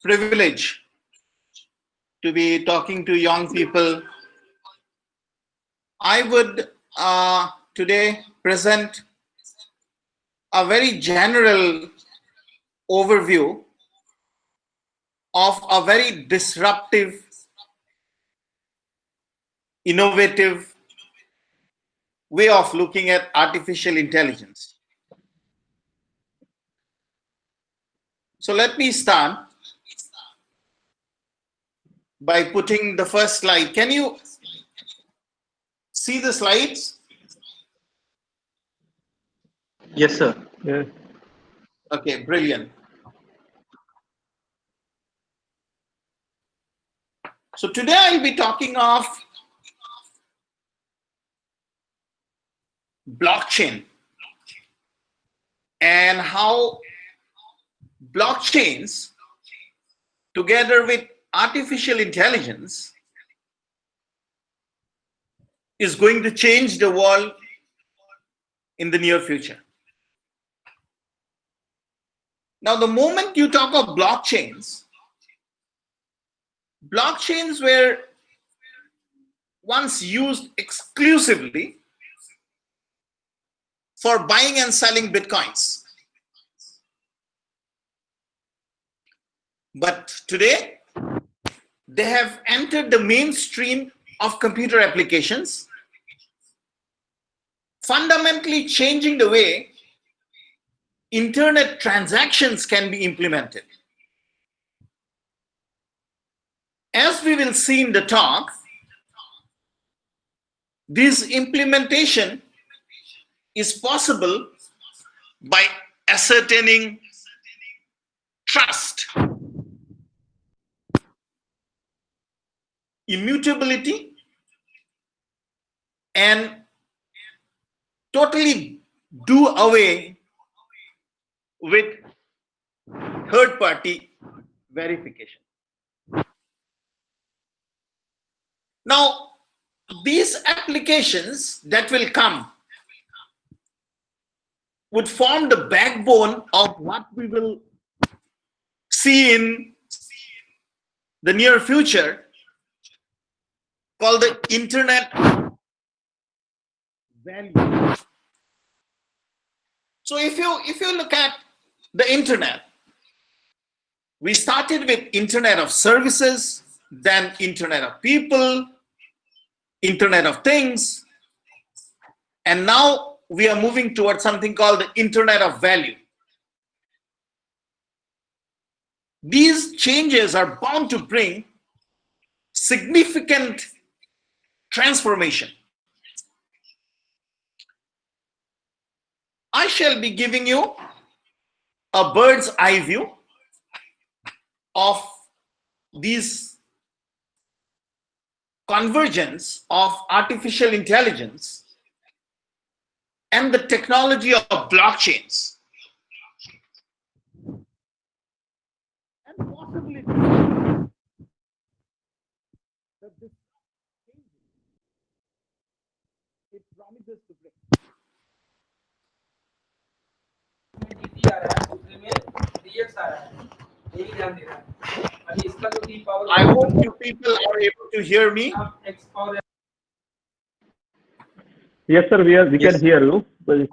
privilege to be talking to young people. I would today present a very general overview of a very disruptive, innovative way of looking at artificial intelligence. So let me start by putting the first slide. Can you see the slides? Yes, sir. Yes. Okay, brilliant. So today I'll be talking of blockchain and how blockchains together with artificial intelligence is going to change the world in the near future. Now, the moment you talk of blockchains were once used exclusively for buying and selling bitcoins. But today, they have entered the mainstream of computer applications, fundamentally changing the way internet transactions can be implemented. As we will see in the talk, this implementation is possible by ascertaining trust, immutability, and totally do away with third-party verification. Now, these applications that will come would form the backbone of what we will see in the near future, called the internet value. So if you look at the internet, we started with internet of services, then internet of people, internet of things, and now we are moving towards something called the internet of value. These changes are bound to bring significant transformation. I shall be giving you a bird's eye view of these convergence of artificial intelligence and the technology of blockchains and possibility that this it promises to bring. I hope you people are able to hear me. Yes, sir. We Yes. can hear you. But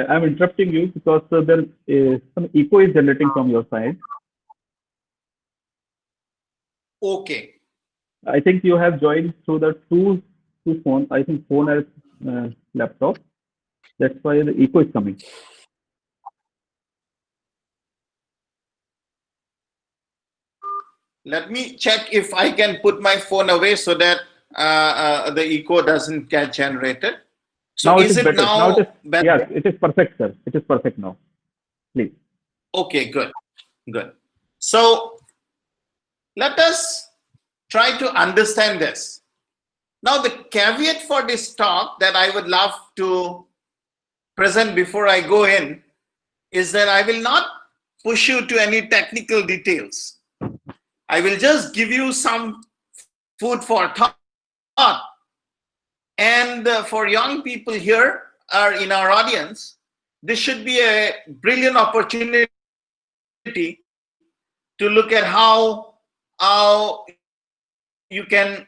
I'm interrupting you because there is some echo is generating from your side. Okay. I think you have joined through the two phone. I think phone and laptop. That's why the echo is coming. Let me check if I can put my phone away so that the echo doesn't get generated. So Now is it is better. now Now it is, better? yes, it is perfect, sir. It is perfect now. Please. Okay, good. So let us try to understand this. Now, the caveat for this talk that I would love to present before I go in is that I will not push you to any technical details. I will just give you some food for thought. And for young people here or in our audience, this should be a brilliant opportunity to look at how you can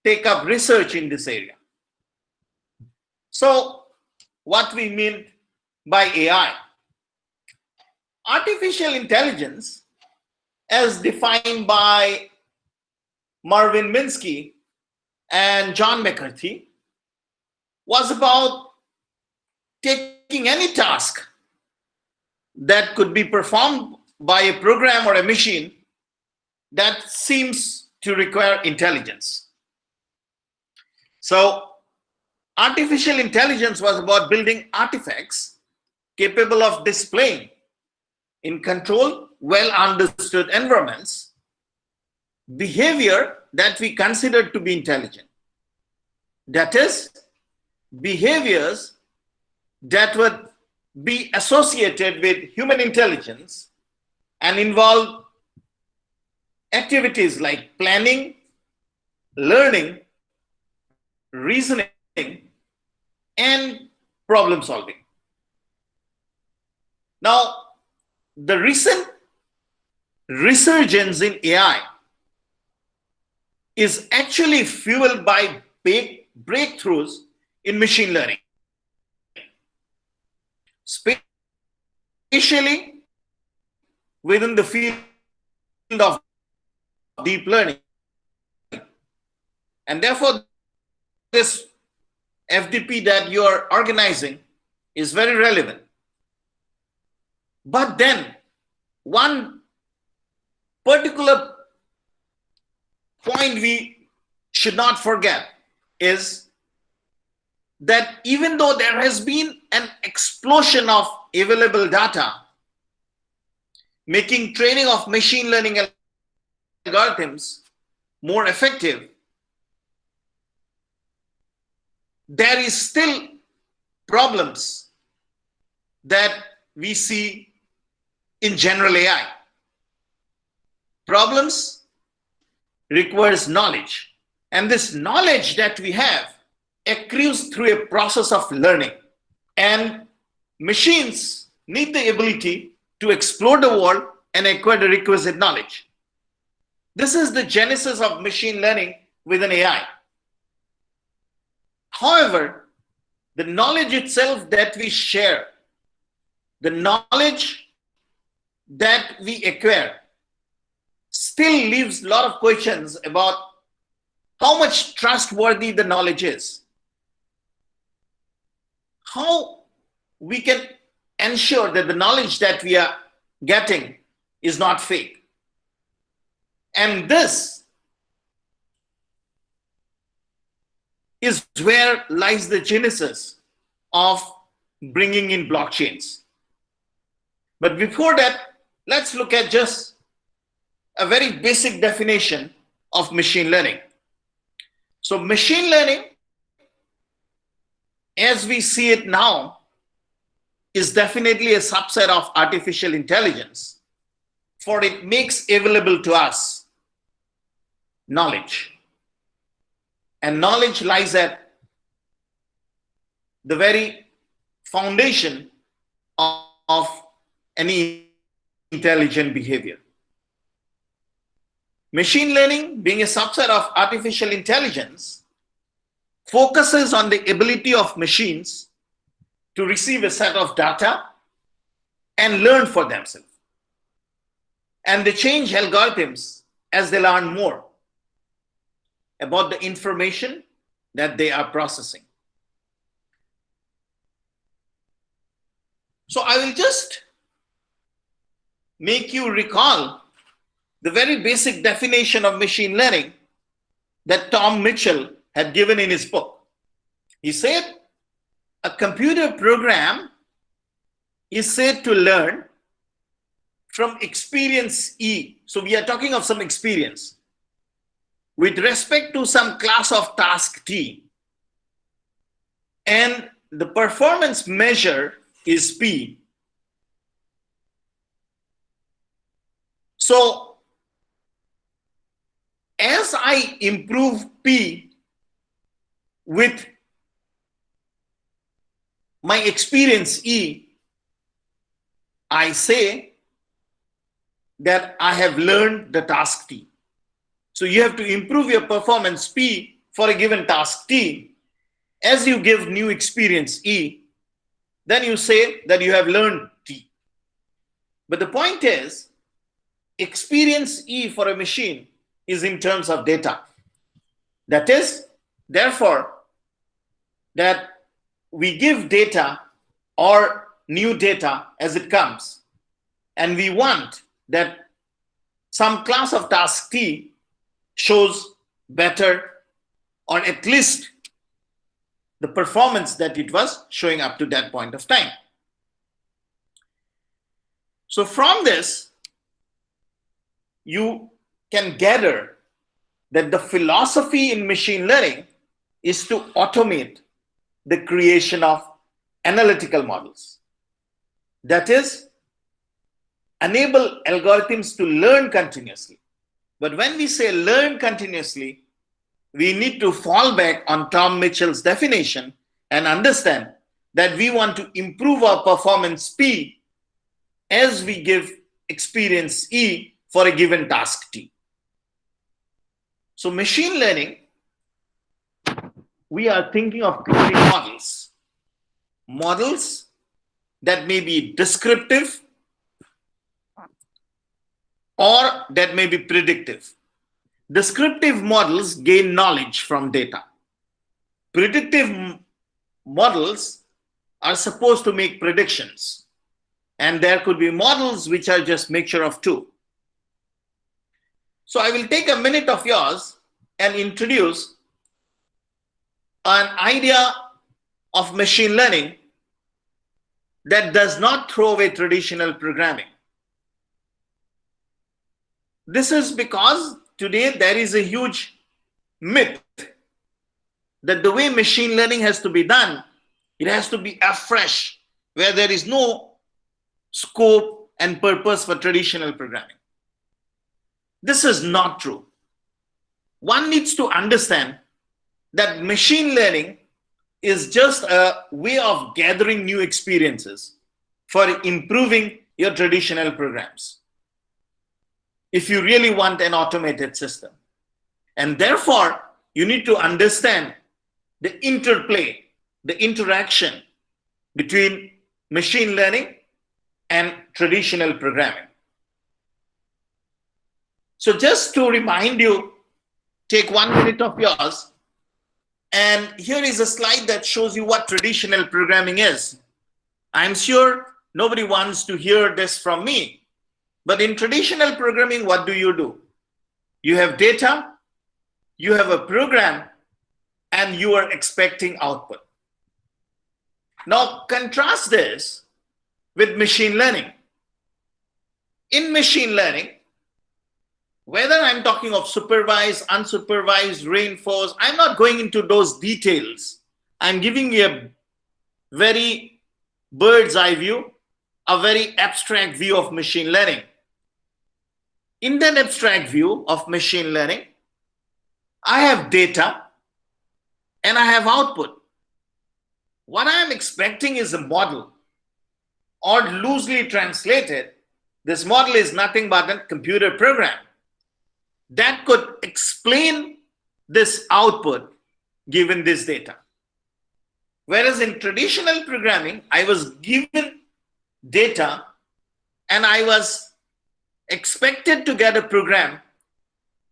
take up research in this area. So what we mean by AI? Artificial intelligence, as defined by Marvin Minsky and John McCarthy, was about taking any task that could be performed by a program or a machine that seems to require intelligence. So artificial intelligence was about building artifacts capable of displaying in controlled, well understood environments behavior that we consider to be intelligent. That is, behaviors that would be associated with human intelligence and involve activities like planning, learning, reasoning, and problem solving. Now, the recent resurgence in AI is actually fueled by big breakthroughs in machine learning, especially within the field of deep learning. And therefore, this FDP that you are organizing is very relevant. But then, one particular point we should not forget is that even though there has been an explosion of available data, making training of machine learning algorithms more effective, there is still problems that we see in general AI. Problems requires knowledge, and this knowledge that we have accrues through a process of learning, and machines need the ability to explore the world and acquire the requisite knowledge. This is the genesis of machine learning within AI. However, the knowledge itself that we share, the knowledge that we acquire, still leaves a lot of questions about how much trustworthy the knowledge is. How we can ensure that the knowledge that we are getting is not fake. And this is where lies the genesis of bringing in blockchains. But before that, let's look at just a very basic definition of machine learning. So machine learning, as we see it now, is definitely a subset of artificial intelligence, for it makes available to us knowledge. And knowledge lies at the very foundation of any intelligent behavior. Machine learning, being a subset of artificial intelligence, focuses on the ability of machines to receive a set of data and learn for themselves. And they change algorithms as they learn more about the information that they are processing. So I will just make you recall the very basic definition of machine learning that Tom Mitchell had given in his book. He said, a computer program is said to learn from experience E. So we are talking of some experience with respect to some class of task T. And the performance measure is P. So as I improve P with my experience E, I say that I have learned the task T. So you have to improve your performance P for a given task T. As you give new experience E, then you say that you have learned T. But the point is, experience E for a machine is in terms of data. That is, therefore, that we give data or new data as it comes, and we want that some class of task T shows better, or at least the performance that it was showing up to that point of time. So from this, you can gather that the philosophy in machine learning is to automate the creation of analytical models. That is, enable algorithms to learn continuously. But when we say learn continuously, we need to fall back on Tom Mitchell's definition and understand that we want to improve our performance P as we give experience E for a given task T. So machine learning, we are thinking of creating models that may be descriptive or that may be predictive. Descriptive models gain knowledge from data. Predictive models are supposed to make predictions, and there could be models which are just mixture of two. So I will take a minute of yours and introduce an idea of machine learning that does not throw away traditional programming. This is because today there is a huge myth that the way machine learning has to be done, it has to be afresh, where there is no scope and purpose for traditional programming. This is not true. One needs to understand that machine learning is just a way of gathering new experiences for improving your traditional programs, if you really want an automated system. And therefore, you need to understand the interplay, the interaction between machine learning and traditional programming. So just to remind you, take 1 minute of yours, and here is a slide that shows you what traditional programming is. I'm sure nobody wants to hear this from me, but in traditional programming, what do? You have data, you have a program, and you are expecting output. Now contrast this with machine learning. In machine learning, whether I'm talking of supervised, unsupervised, reinforced, I'm not going into those details. I'm giving you a very bird's eye view, a very abstract view of machine learning. In that abstract view of machine learning, I have data and I have output. What I am expecting is a model, or loosely translated, this model is nothing but a computer program that could explain this output given this data. Whereas in traditional programming, I was given data and I was expected to get a program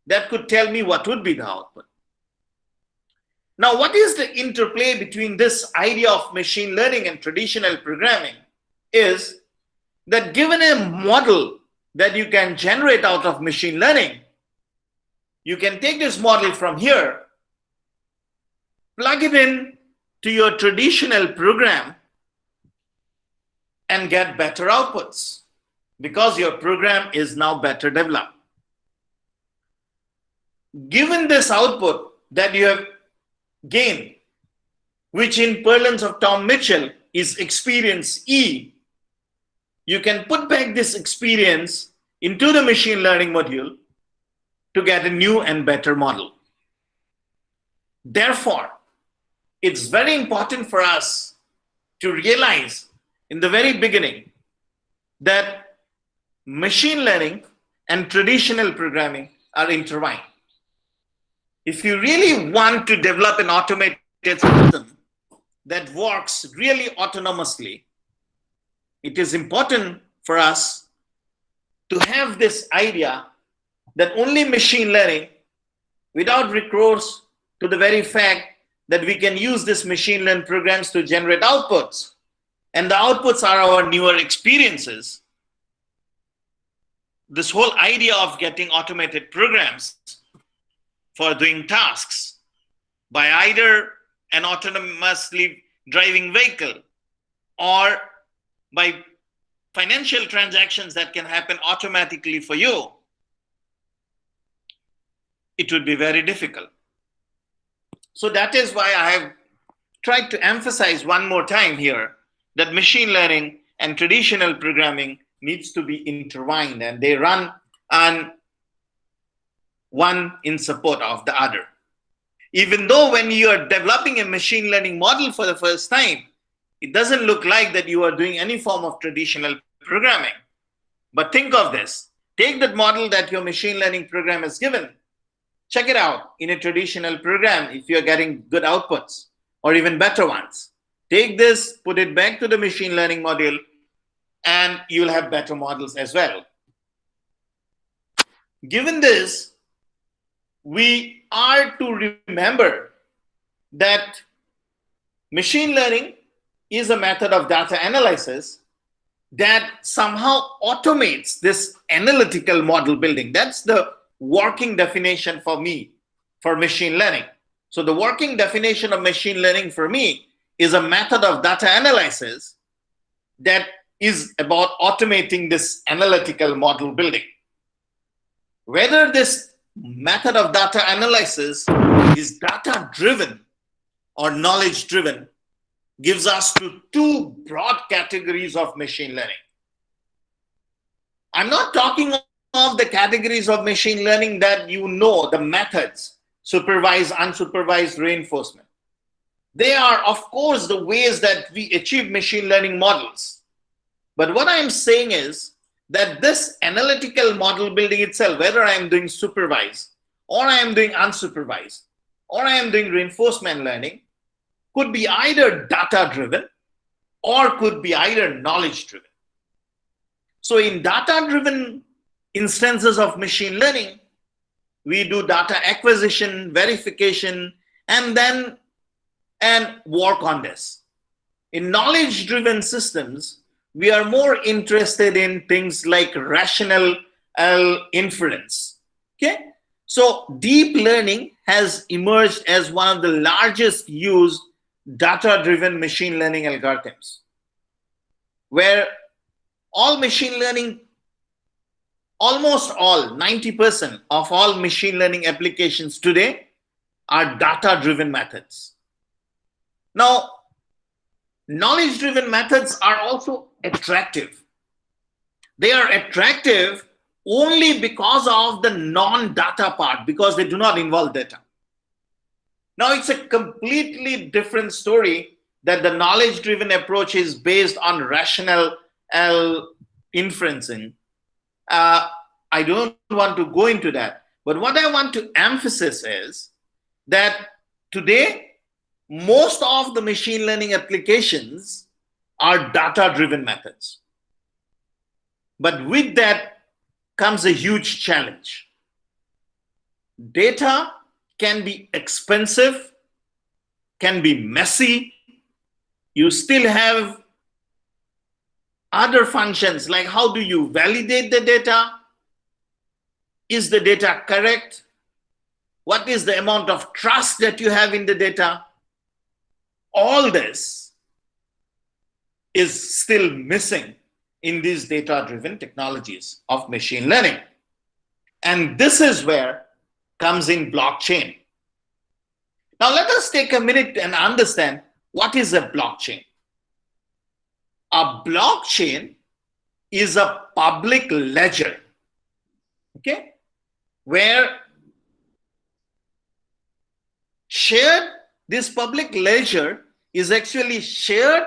that could tell me what would be the output. Now, what is the interplay between this idea of machine learning and traditional programming is that given a model that you can generate out of machine learning, you can take this model from here, plug it in to your traditional program, and get better outputs because your program is now better developed. Given this output that you have gained, which in parlance of Tom Mitchell is experience E, you can put back this experience into the machine learning module to get a new and better model. Therefore, it's very important for us to realize in the very beginning that machine learning and traditional programming are intertwined. If you really want to develop an automated system that works really autonomously, it is important for us to have this idea that only machine learning, without recourse to the very fact that we can use this machine learning programs to generate outputs, and the outputs are our newer experiences. This whole idea of getting automated programs for doing tasks by either an autonomously driving vehicle or by financial transactions that can happen automatically for you, it would be very difficult. So that is why I have tried to emphasize one more time here that machine learning and traditional programming needs to be intertwined, and they run on one in support of the other. Even though when you are developing a machine learning model for the first time, it doesn't look like that you are doing any form of traditional programming. But think of this. Take that model that your machine learning program has given. Check it out in a traditional program if you're getting good outputs or even better ones. Take this, put it back to the machine learning module, and you'll have better models as well. Given this, we are to remember that machine learning is a method of data analysis that somehow automates this analytical model building. That's the working definition for me for machine learning. So the working definition of machine learning for me is a method of data analysis that is about automating this analytical model building. Whether this method of data analysis is data driven or knowledge driven gives us to two broad categories of machine learning. I'm not talking of the categories of machine learning that you know, the methods, supervised, unsupervised reinforcement. They are, of course, the ways that we achieve machine learning models. But what I'm saying is that this analytical model building itself, whether I am doing supervised or I am doing unsupervised or I am doing reinforcement learning, could be either data driven or could be either knowledge driven. So in data driven instances of machine learning, we do data acquisition, verification, and then work on this. In knowledge driven systems, we are more interested in things like rational inference. Okay, so deep learning has emerged as one of the largest used data-driven machine learning algorithms, where all machine learning, almost all, 90% of all machine learning applications today are data-driven methods. Now, knowledge-driven methods are also attractive. They are attractive only because of the non-data part, because they do not involve data. Now, it's a completely different story that the knowledge-driven approach is based on rational inferencing. I don't want to go into that. But what I want to emphasize is that today, most of the machine learning applications are data-driven methods. But with that comes a huge challenge. Data can be expensive, can be messy. You still have other functions like how do you validate the data? Is the data correct? What is the amount of trust that you have in the data? All this is still missing in these data-driven technologies of machine learning. And this is where comes in blockchain. Now let us take a minute and understand what is a blockchain. A blockchain is a public ledger, okay, where this public ledger is actually shared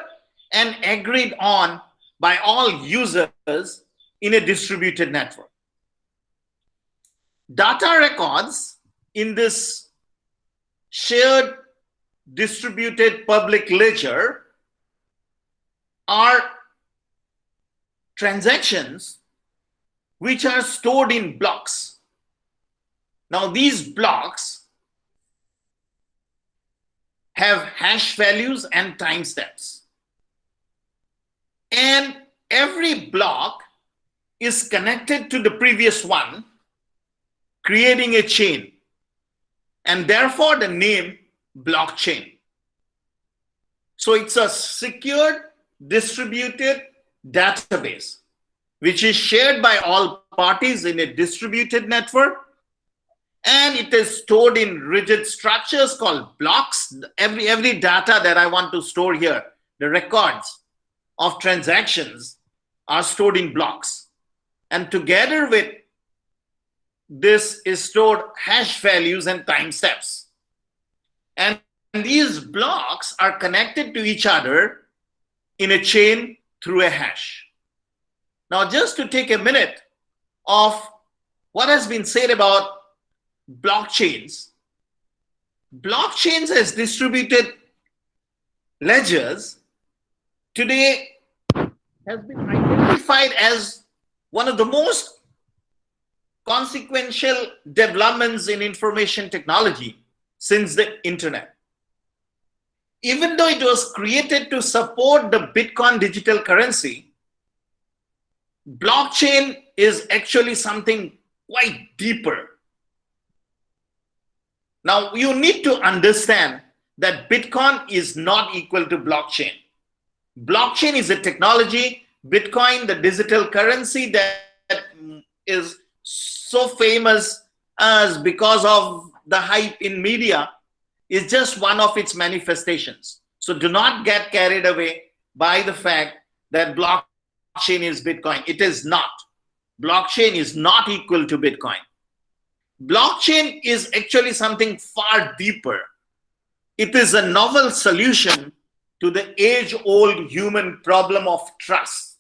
and agreed on by all users in a distributed network. Data records in this shared distributed public ledger are transactions which are stored in blocks. Now, these blocks have hash values and timestamps. And every block is connected to the previous one, creating a chain. And therefore, the name blockchain. So it's a secured, distributed database, which is shared by all parties in a distributed network. And it is stored in rigid structures called blocks. Every data that I want to store here, the records of transactions are stored in blocks. And together with this is stored hash values and timestamps. And these blocks are connected to each other in a chain through a hash. Now, just to take a minute of what has been said about blockchains. Blockchains as distributed ledgers today has been identified as one of the most consequential developments in information technology since the internet. Even though it was created to support the Bitcoin digital currency, blockchain is actually something quite deeper. Now, you need to understand that Bitcoin is not equal to blockchain. Blockchain is a technology. Bitcoin, the digital currency that is so famous as because of the hype in media, is just one of its manifestations. So do not get carried away by the fact that blockchain is Bitcoin. It is not. Blockchain is not equal to Bitcoin. Blockchain is actually something far deeper. It is a novel solution to the age-old human problem of trust.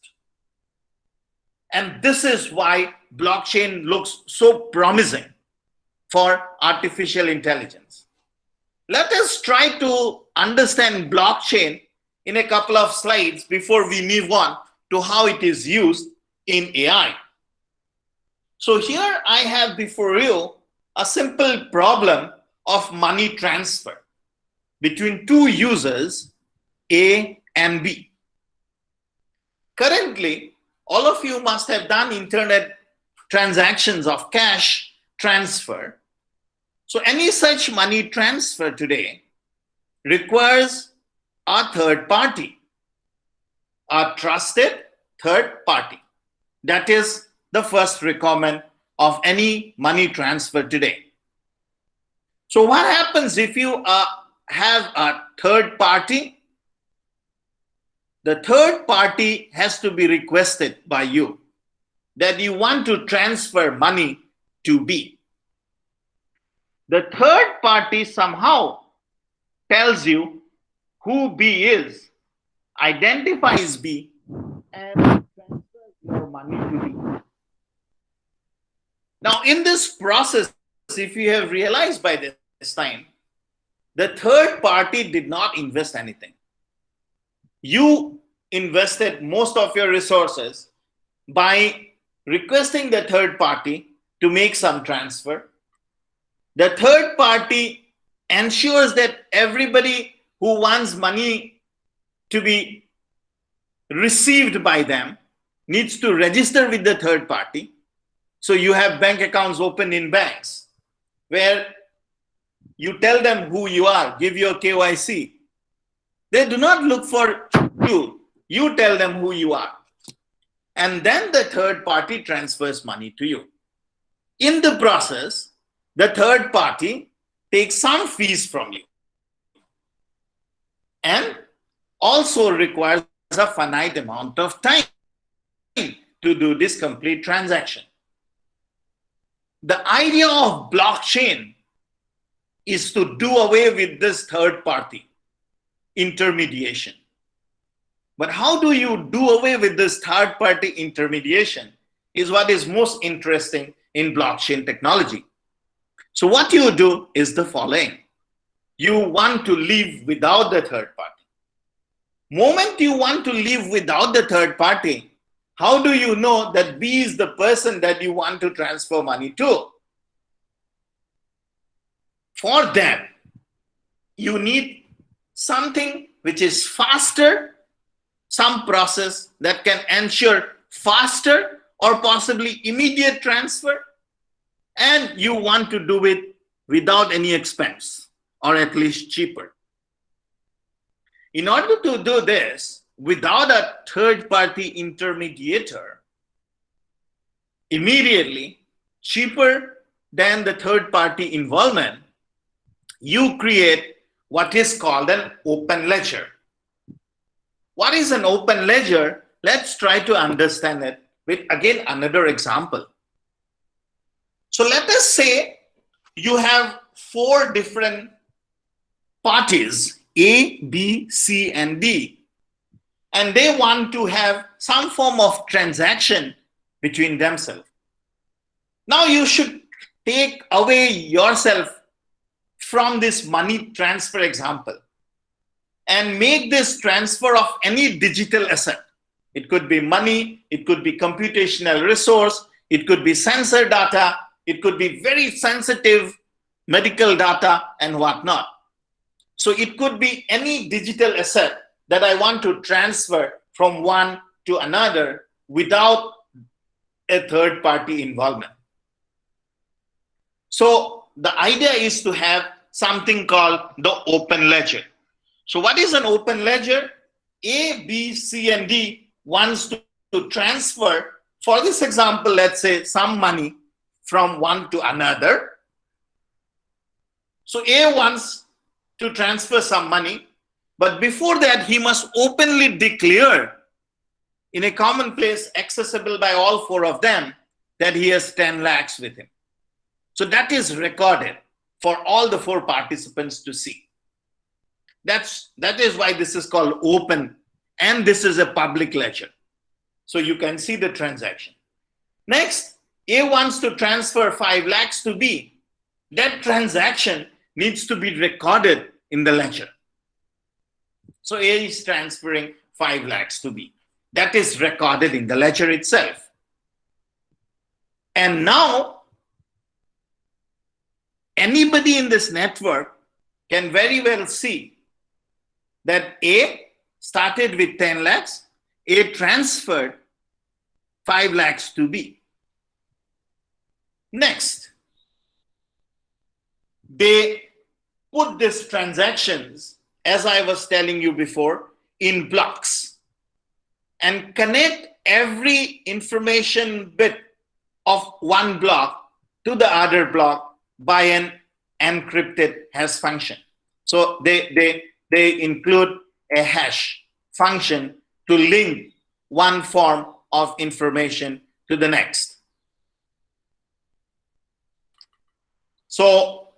And this is why blockchain looks so promising for artificial intelligence. Let us try to understand blockchain in a couple of slides before we move on to how it is used in AI. So here I have before you a simple problem of money transfer between two users, A and B. Currently, all of you must have done internet transactions of cash transfer. So any such money transfer today requires a third party, a trusted third party. That is the first requirement of any money transfer today. So what happens if you have a third party? The third party has to be requested by you that you want to transfer money to B. The third party somehow tells you who B is, identifies B, and transfers your money to B. Now, in this process, if you have realized by this time, the third party did not invest anything. You invested most of your resources by requesting the third party to make some transfer. The third party ensures that everybody who wants money to be received by them needs to register with the third party. So you have bank accounts open in banks where you tell them who you are, give your KYC. They do not look for you. You tell them who you are. And then the third party transfers money to you. In the process, the third party takes some fees from you and also requires a finite amount of time to do this complete transaction. The idea of blockchain is to do away with this third party intermediation. But how do you do away with this third party intermediation is what is most interesting in blockchain technology. So what you do is the following. You want to live without the third party. Moment you want to live without the third party, how do you know that B is the person that you want to transfer money to? For that, you need something which is faster, some process that can ensure faster or possibly immediate transfer, and you want to do it without any expense, or at least cheaper. In order to do this without a third-party intermediator, immediately, cheaper than the third-party involvement, you create what is called an open ledger. What is an open ledger? Let's try to understand it with, again, another example. So let us say you have 4 different parties, A, B, C, and D, and they want to have some form of transaction between themselves. Now you should take away yourself from this money transfer example and make this transfer of any digital asset. It could be money, it could be computational resource, it could be sensor data, it could be very sensitive medical data and whatnot. So it could be any digital asset that I want to transfer from one to another without a third party involvement. So the idea is to have something called the open ledger. So what is an open ledger? A, B, C, and D wants to transfer, for this example, let's say some money from one to another. So A wants to transfer some money, but before that he must openly declare in a common place accessible by all 4 of them that he has 10 lakhs with him. So that is recorded for all the 4 participants to see. That is why this is called open, and this is a public ledger. So you can see the transaction. Next, A wants to transfer 5 lakhs to B. That transaction needs to be recorded in the ledger. So A is transferring 5 lakhs to B. That is recorded in the ledger itself. And now, anybody in this network can very well see that A started with 10 lakhs, A transferred 5 lakhs to B. Next, they put these transactions, as I was telling you before, in blocks and connect every information bit of one block to the other block by an encrypted hash function. So they include a hash function to link one form of information to the next. So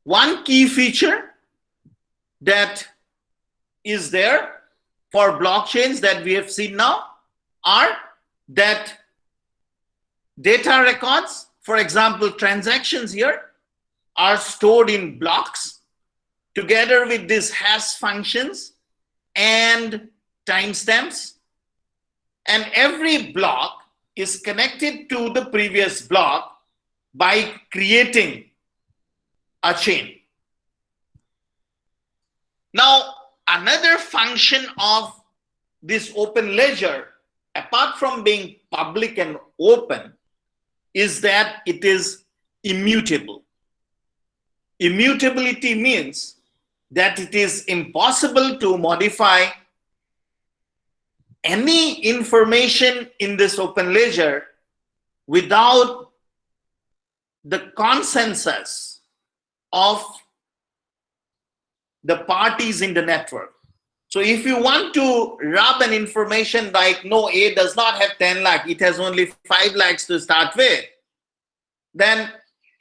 one key feature that is there for blockchains that we have seen now are that data records, for example, transactions here, are stored in blocks together with these hash functions and timestamps. And every block is connected to the previous block by creating a chain. Now, another function of this open ledger, apart from being public and open, is that it is immutable. Immutability means that it is impossible to modify any information in this open ledger without the consensus of the parties in the network. So if you want to rub an information like, no, A does not have 10 lakh, it has only 5 lakhs to start with, then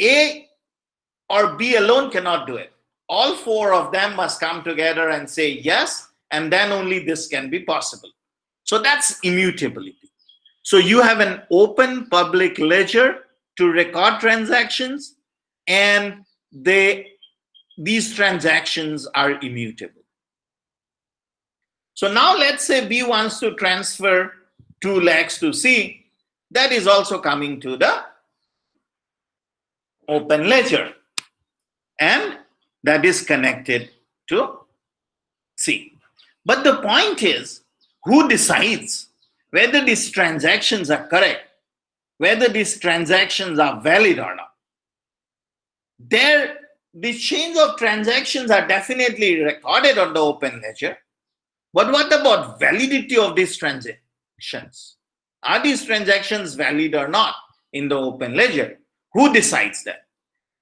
A or B alone cannot do it. All 4 of them must come together and say yes, and then only this can be possible. So that's immutability. So you have an open public ledger to record transactions, and these transactions are immutable. So now let's say B wants to transfer 2 lakhs to C. That is also coming to the open ledger, and that is connected to C. But the point is, who decides whether these transactions are correct, whether these transactions are valid or not? The chains of transactions are definitely recorded on the open ledger. But what about validity of these transactions? Are these transactions valid or not in the open ledger? Who decides that?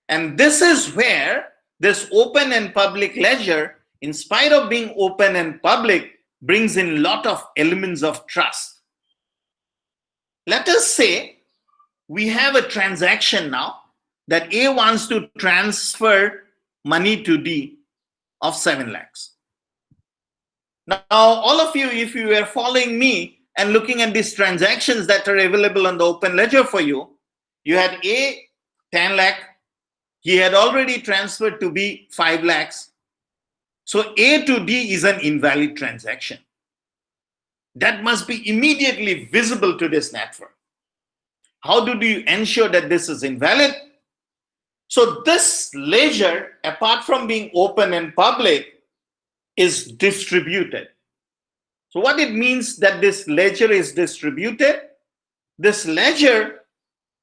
And this is where this open and public ledger, in spite of being open and public, brings in a lot of elements of trust. Let us say we have a transaction now that A wants to transfer money to D of 7 lakhs. Now, all of you, if you were following me and looking at these transactions that are available on the open ledger for you, you had A 10 lakh, he had already transferred to B 5 lakhs. So A to D is an invalid transaction. That must be immediately visible to this network. How do you ensure that this is invalid? So this ledger, apart from being open and public, is distributed. So what it means that this ledger is distributed, this ledger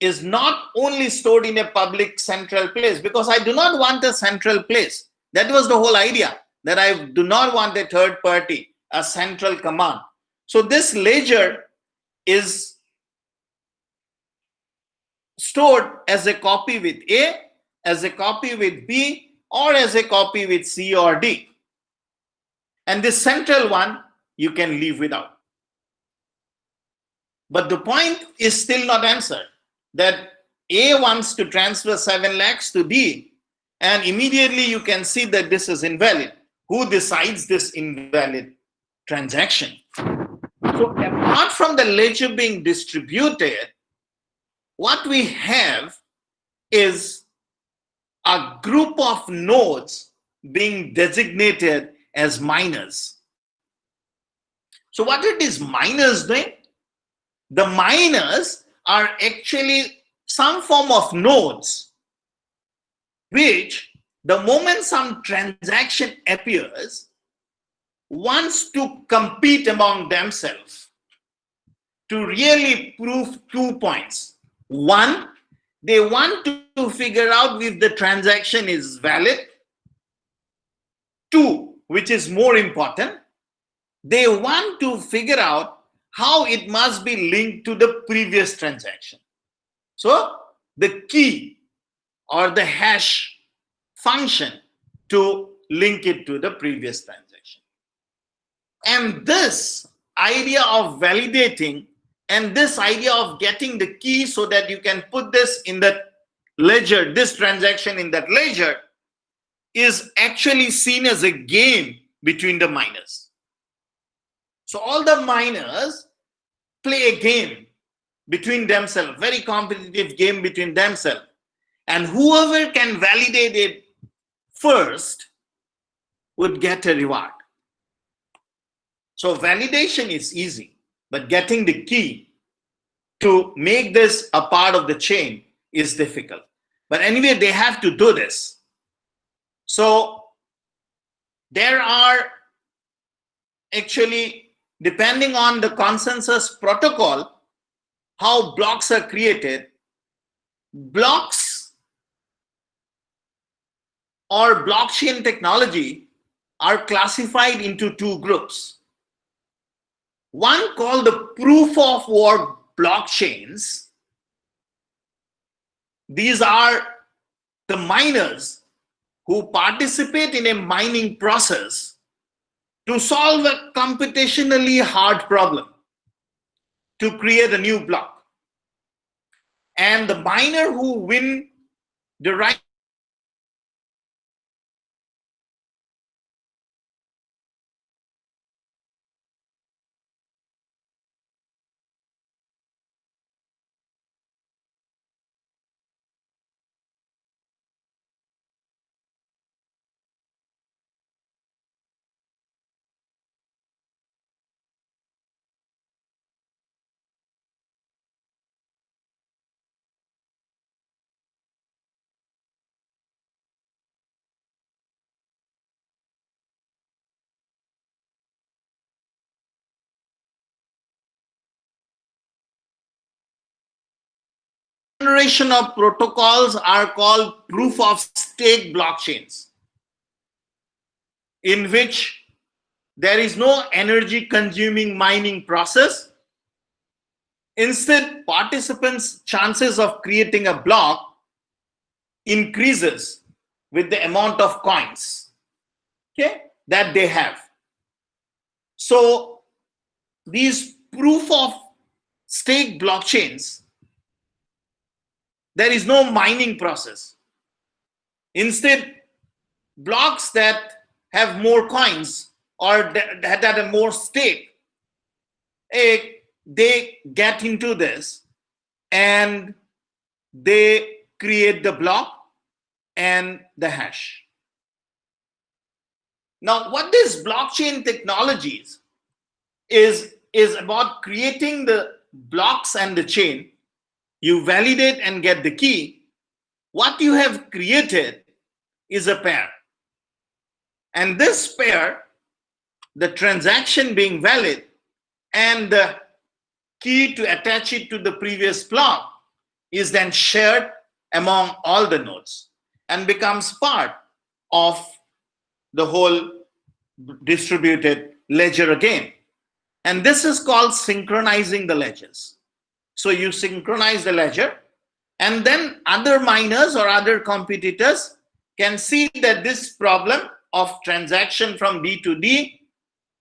is not only stored in a public central place, because I do not want a central place. That was the whole idea, that I do not want a third party, a central command. So this ledger is stored as a copy with A, as a copy with B, or as a copy with C or D. And this central one you can leave without. But the point is still not answered, that A wants to transfer 7 lakhs to D, and immediately you can see that this is invalid. Who decides this invalid transaction? So apart from the ledger being distributed, what we have is a group of nodes being designated as miners. So what are these miners doing? The miners are actually some form of nodes which, the moment some transaction appears, wants to compete among themselves to really prove 2 points. One, they want to figure out if the transaction is valid. Two, which is more important, they want to figure out how it must be linked to the previous transaction. So the key or the hash function to link it to the previous transaction. And this idea of validating and this idea of getting the key so that you can put this in the ledger, this transaction in that ledger, is actually seen as a game between the miners. So all the miners play a game between themselves, very competitive game between themselves. And whoever can validate it first would get a reward. So validation is easy, but getting the key to make this a part of the chain is difficult. But anyway, they have to do this. So there are actually, depending on the consensus protocol, how blocks are created, blocks or blockchain technology are classified into 2 groups. One called the proof of work blockchains. These are the miners who participate in a mining process to solve a computationally hard problem, to create a new block. And the miner who win the right generation of protocols are called proof of stake blockchains, in which there is no energy consuming mining process. Instead, participants' chances of creating a block increases with the amount of coins, okay, that they have. So these proof of stake blockchains, there is no mining process. Instead, blocks that have more coins or that have more stake, they get into this and they create the block and the hash. Now, what this blockchain technologies is about creating the blocks and the chain. You validate and get the key. What you have created is a pair. And this pair, the transaction being valid and the key to attach it to the previous block, is then shared among all the nodes and becomes part of the whole distributed ledger again. And this is called synchronizing the ledgers. So you synchronize the ledger, and then other miners or other competitors can see that this problem of transaction from D to D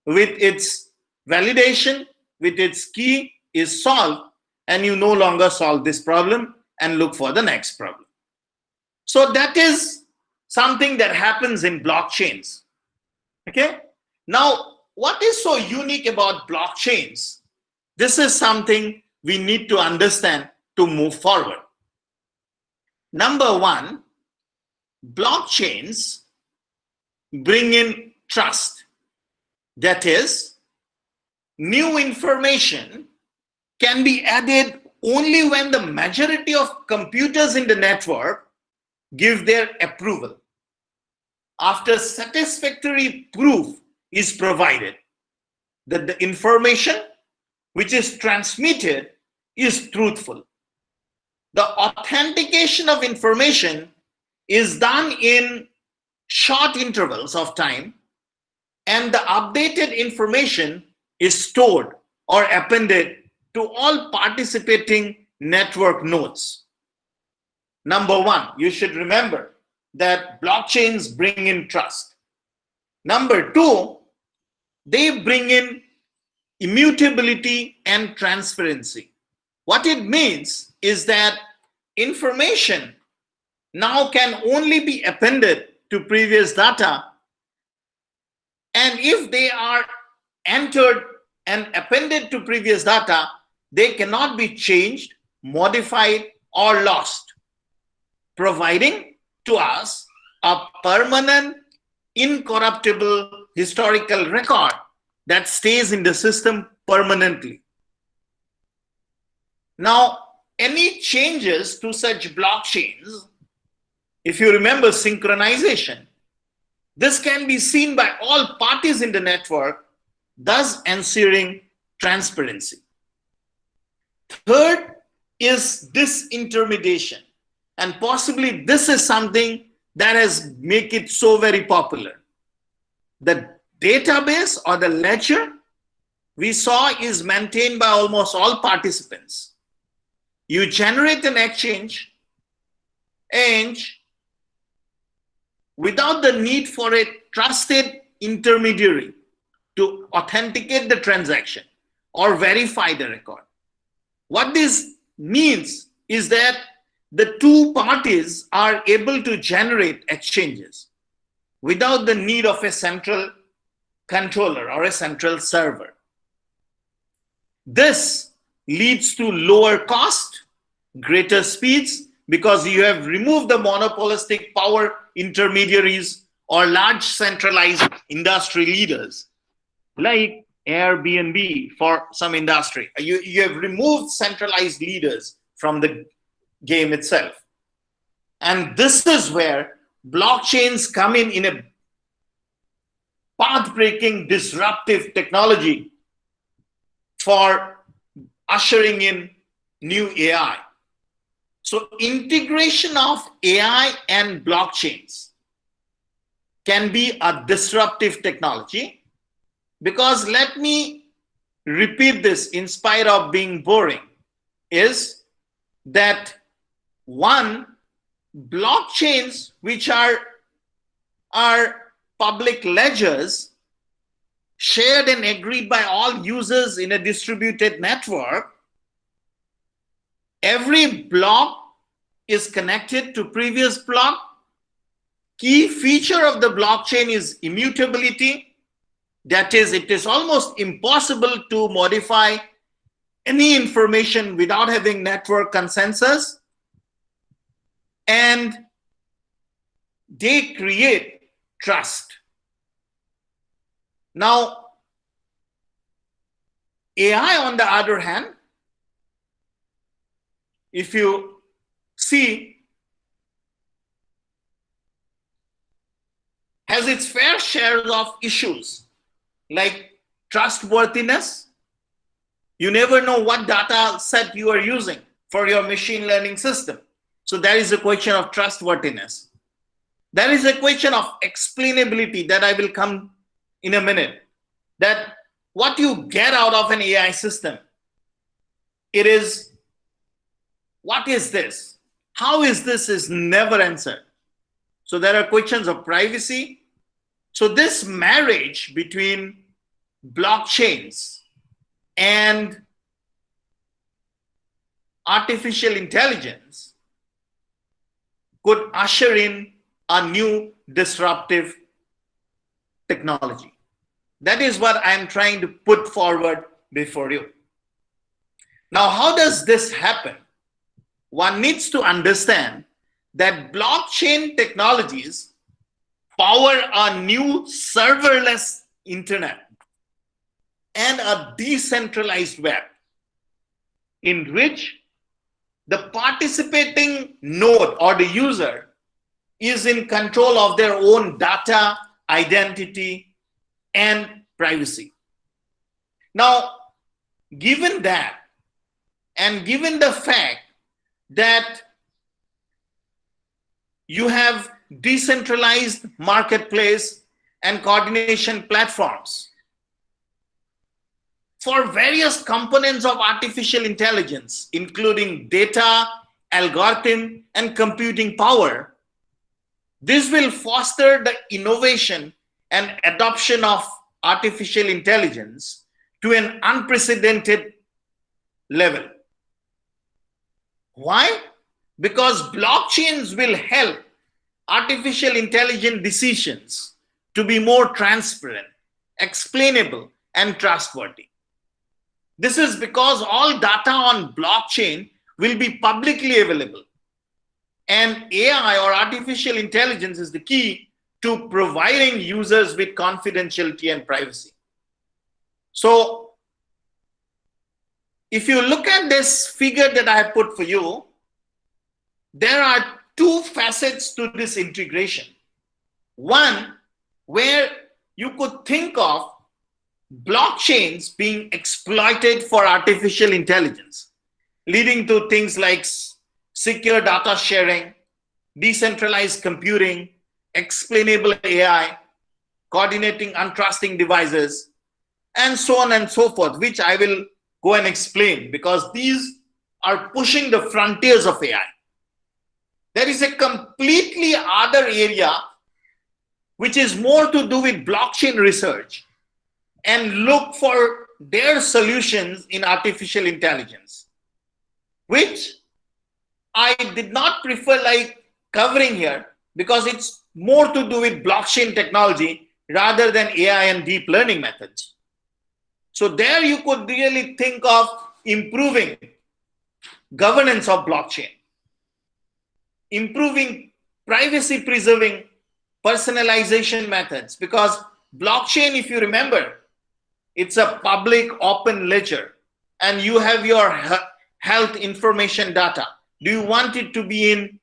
with its validation, with its key is solved, and you no longer solve this problem and look for the next problem. So that is something that happens in blockchains. Okay. Now, what is so unique about blockchains? This is something we need to understand to move forward. Number one, blockchains bring in trust. That is, new information can be added only when the majority of computers in the network give their approval. After satisfactory proof is provided that the information which is transmitted is truthful. The authentication of information is done in short intervals of time, and the updated information is stored or appended to all participating network nodes. Number one, you should remember that blockchains bring in trust. Number two, they bring in immutability and transparency. What it means is that information now can only be appended to previous data, and if they are entered and appended to previous data, they cannot be changed, modified, or lost, providing to us a permanent, incorruptible historical record that stays in the system permanently. Now, any changes to such blockchains, if you remember synchronization, this can be seen by all parties in the network, thus ensuring transparency. Third is disintermediation, and possibly this is something that has made it so very popular. The database or the ledger we saw is maintained by almost all participants. You generate an exchange and without the need for a trusted intermediary to authenticate the transaction or verify the record. What this means is that the two parties are able to generate exchanges without the need of a central controller or a central server. This leads to lower cost, greater speeds, because you have removed the monopolistic power intermediaries or large centralized industry leaders like Airbnb for some industry. You have removed centralized leaders from the game itself. And this is where blockchains come in a path-breaking disruptive technology for ushering in new AI. So integration of AI and blockchains can be a disruptive technology, because let me repeat this in spite of being boring, is that one, blockchains, which are public ledgers shared and agreed by all users in a distributed network, every block is connected to previous block. Key feature of the blockchain is immutability. That is, it is almost impossible to modify any information without having network consensus. And they create trust. Now, AI, on the other hand, if you see, has its fair share of issues like trustworthiness. You never know what data set you are using for your machine learning system. So there is a question of trustworthiness. There is a question of explainability that I will come in a minute. That what you get out of an AI system, it is, what is this? How is this is never answered. So there are questions of privacy. So this marriage between blockchains and artificial intelligence could usher in a new disruptive technology. That is what I am trying to put forward before you. Now, how does this happen? One needs to understand that blockchain technologies power a new serverless internet and a decentralized web in which the participating node or the user is in control of their own data, identity, and privacy. Now, given that, and given the fact that you have decentralized marketplace and coordination platforms for various components of artificial intelligence, including data, algorithm, and computing power, this will foster the innovation and adoption of artificial intelligence to an unprecedented level. Why? Because blockchains will help artificial intelligence decisions to be more transparent, explainable, and trustworthy. This is because all data on blockchain will be publicly available. And AI, or artificial intelligence, is the key to providing users with confidentiality and privacy. So, if you look at this figure that I have put for you, there are two facets to this integration. One, where you could think of blockchains being exploited for artificial intelligence, leading to things like secure data sharing, decentralized computing, explainable AI, coordinating untrusting devices, and so on and so forth, which I will go and explain, because these are pushing the frontiers of AI. There is a completely other area which is more to do with blockchain research and look for their solutions in artificial intelligence, which I did not prefer like covering here because it's more to do with blockchain technology rather than AI and deep learning methods. So there you could really think of improving governance of blockchain, improving privacy preserving personalization methods, because blockchain, if you remember, it's a public open ledger and you have your health information data. Do you want it to be in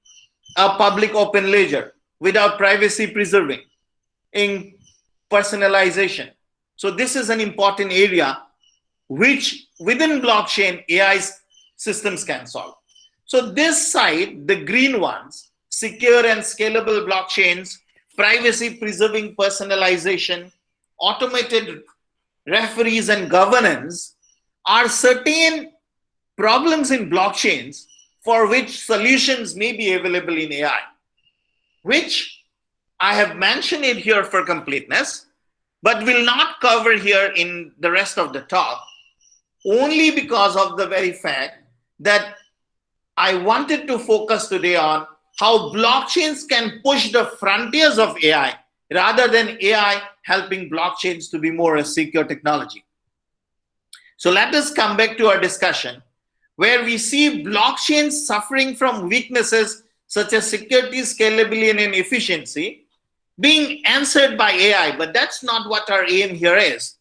a public open ledger without privacy preserving in personalization? So this is an important area which within blockchain AI systems can solve. So this side, the green ones, secure and scalable blockchains, privacy preserving personalization, automated referees and governance are certain problems in blockchains for which solutions may be available in AI, which I have mentioned it here for completeness, but will not cover here in the rest of the talk, only because of the very fact that I wanted to focus today on how blockchains can push the frontiers of AI rather than AI helping blockchains to be more a secure technology. So let us come back to our discussion where we see blockchains suffering from weaknesses such as security, scalability, and efficiency being answered by AI, but that's not what our aim here is.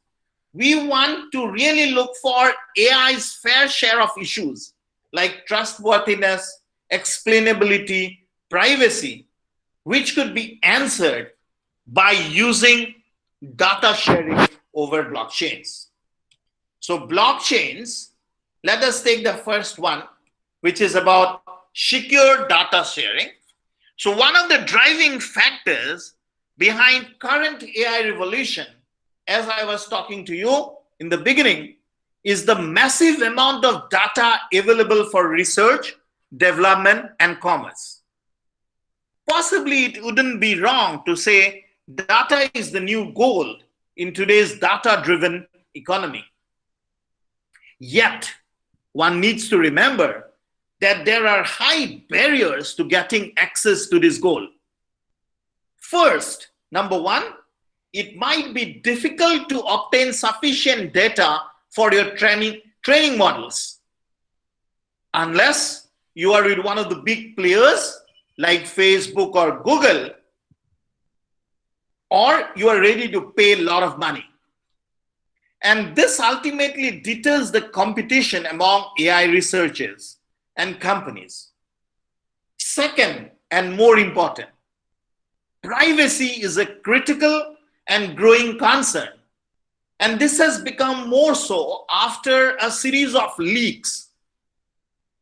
We want to really look for AI's fair share of issues like trustworthiness, explainability, privacy, which could be answered by using data sharing over blockchains. So blockchains, let us take the first one, which is about secure data sharing. So one of the driving factors behind current AI revolution, as I was talking to you in the beginning, is the massive amount of data available for research, development, and commerce. Possibly it wouldn't be wrong to say data is the new gold in today's data-driven economy. Yet, one needs to remember that there are high barriers to getting access to this goal. First, number one, it might be difficult to obtain sufficient data for your training models, unless you are with one of the big players like Facebook or Google, or you are ready to pay a lot of money. And this ultimately deters the competition among AI researchers and companies. Second, and more important, privacy is a critical and growing concern. And this has become more so after a series of leaks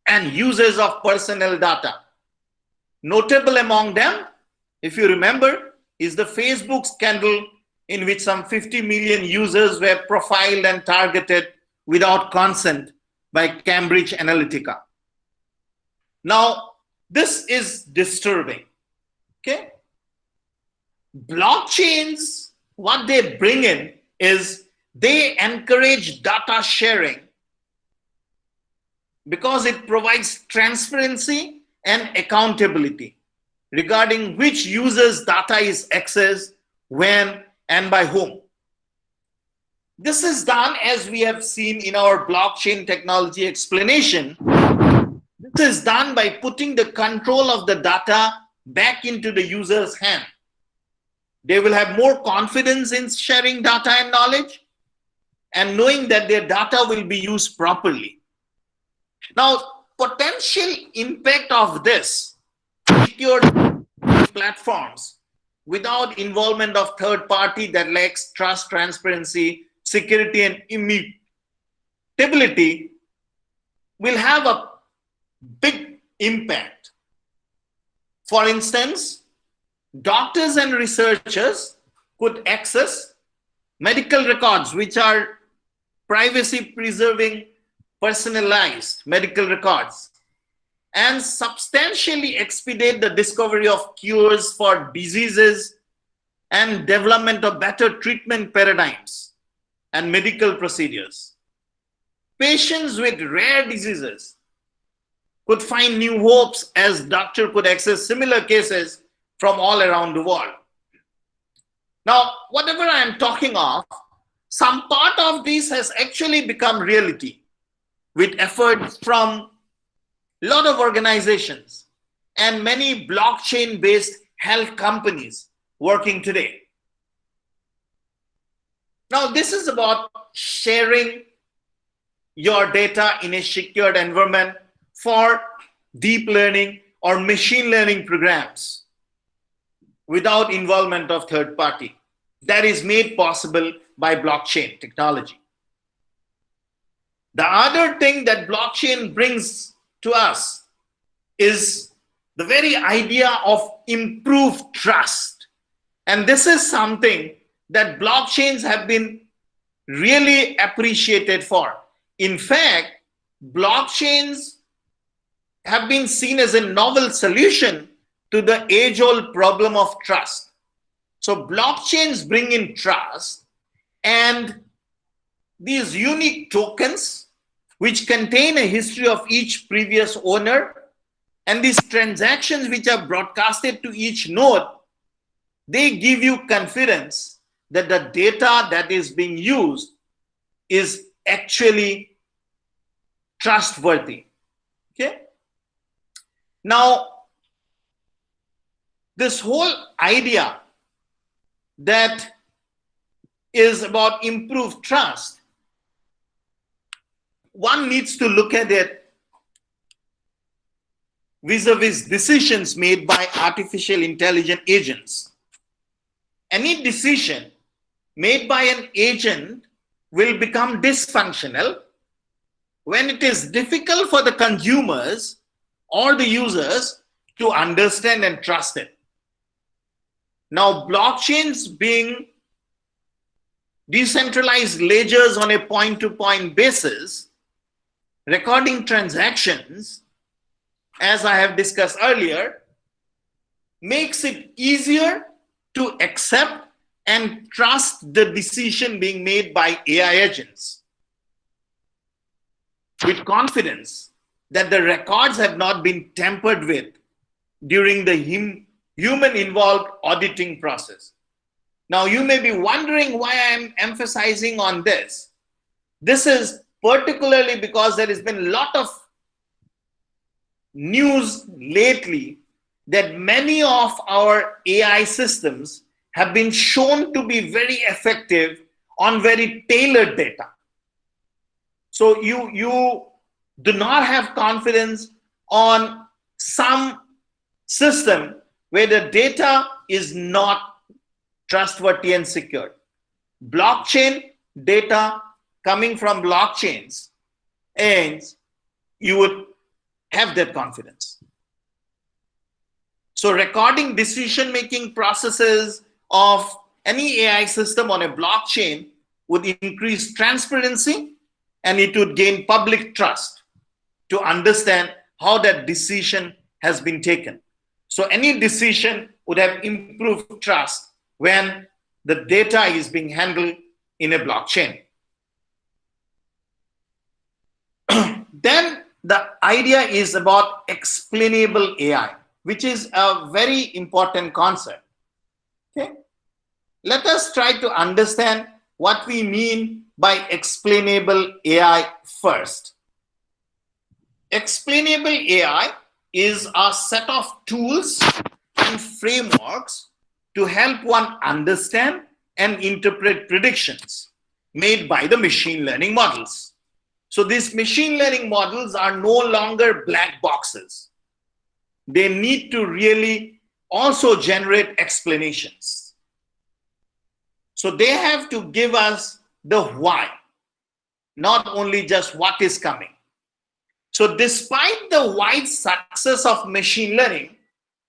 and uses of personal data. Notable among them, if you remember, is the Facebook scandal in which some 50 million users were profiled and targeted without consent by Cambridge Analytica. Now, this is disturbing, okay? Blockchains, what they bring in is they encourage data sharing because it provides transparency and accountability regarding which users' data is accessed, when, and by whom. This is done, as we have seen in our blockchain technology explanation. This is done by putting the control of the data back into the user's hand. They will have more confidence in sharing data and knowledge and knowing that their data will be used properly. Now, potential impact of this secure platforms without involvement of third party that lacks trust, transparency, security, and immutability will have a big impact. For instance, doctors and researchers could access medical records which are privacy preserving, personalized medical records, and substantially expedite the discovery of cures for diseases and development of better treatment paradigms and medical procedures. Patients with rare diseases could find new hopes as doctor could access similar cases from all around the world. Now, whatever I am talking of, some part of this has actually become reality with efforts from a lot of organizations and many blockchain-based health companies working today. Now, this is about sharing your data in a secured environment for deep learning or machine learning programs without involvement of third party. That is made possible by blockchain technology. The other thing that blockchain brings to us is the very idea of improved trust. And this is something that blockchains have been really appreciated for. In fact, blockchains have been seen as a novel solution to the age-old problem of trust. So blockchains bring in trust, and these unique tokens, which contain a history of each previous owner, and these transactions which are broadcasted to each node, they give you confidence that the data that is being used is actually trustworthy. Okay. Now, this whole idea that is about improved trust, one needs to look at it vis-a-vis decisions made by artificial intelligence agents. Any decision made by an agent will become dysfunctional when it is difficult for the consumers or the users to understand and trust it. Now, blockchains being decentralized ledgers on a point-to-point basis, recording transactions, as I have discussed earlier, makes it easier to accept and trust the decision being made by AI agents with confidence that the records have not been tampered with during the human-involved auditing process. Now, you may be wondering why I am emphasizing on this. This is particularly because there has been a lot of news lately that many of our AI systems have been shown to be very effective on very tailored data. So you do not have confidence on some system where the data is not trustworthy and secure. Blockchain data coming from blockchains, and you would have that confidence. So recording decision-making processes of any AI system on a blockchain would increase transparency, and it would gain public trust to understand how that decision has been taken. So any decision would have improved trust when the data is being handled in a blockchain. Then the idea is about explainable AI, which is a very important concept. Okay? Let us try to understand what we mean by explainable AI first. Explainable AI is a set of tools and frameworks to help one understand and interpret predictions made by the machine learning models. So these machine learning models are no longer black boxes. They need to really also generate explanations. So they have to give us the why, not only just what is coming. So despite the wide success of machine learning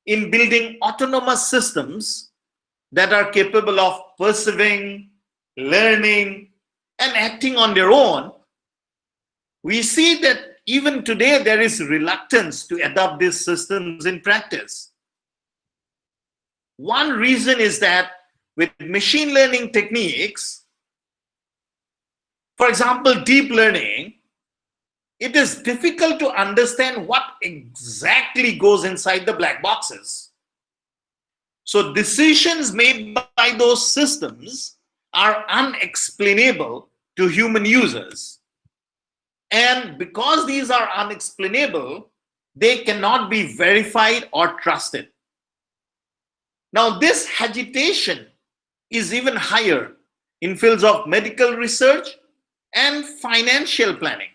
in building autonomous systems that are capable of perceiving, learning, and acting on their own, we see that even today there is reluctance to adopt these systems in practice. One reason is that with machine learning techniques, for example, deep learning, it is difficult to understand what exactly goes inside the black boxes. So decisions made by those systems are unexplainable to human users. And because these are unexplainable, they cannot be verified or trusted. Now, this agitation is even higher in fields of medical research and financial planning,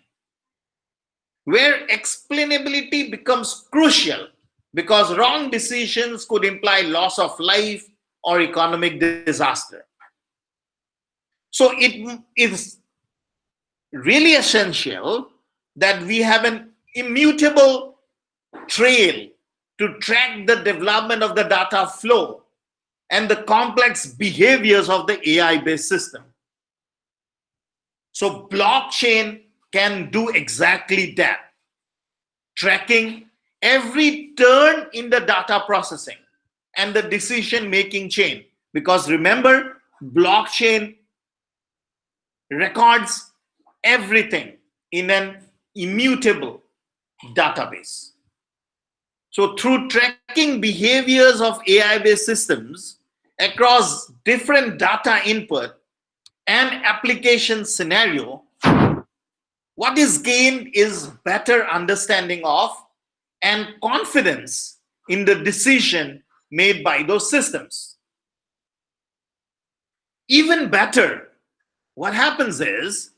where explainability becomes crucial because wrong decisions could imply loss of life or economic disaster. So it is really essential that we have an immutable trail to track the development of the data flow and the complex behaviors of the AI-based system. So blockchain can do exactly that, tracking every turn in the data processing and the decision-making chain. Because remember, blockchain records everything in an immutable database. So through tracking behaviors of AI-based systems across different data input and application scenario, what is gained is better understanding of and confidence in the decision made by those systems. Even better, what happens is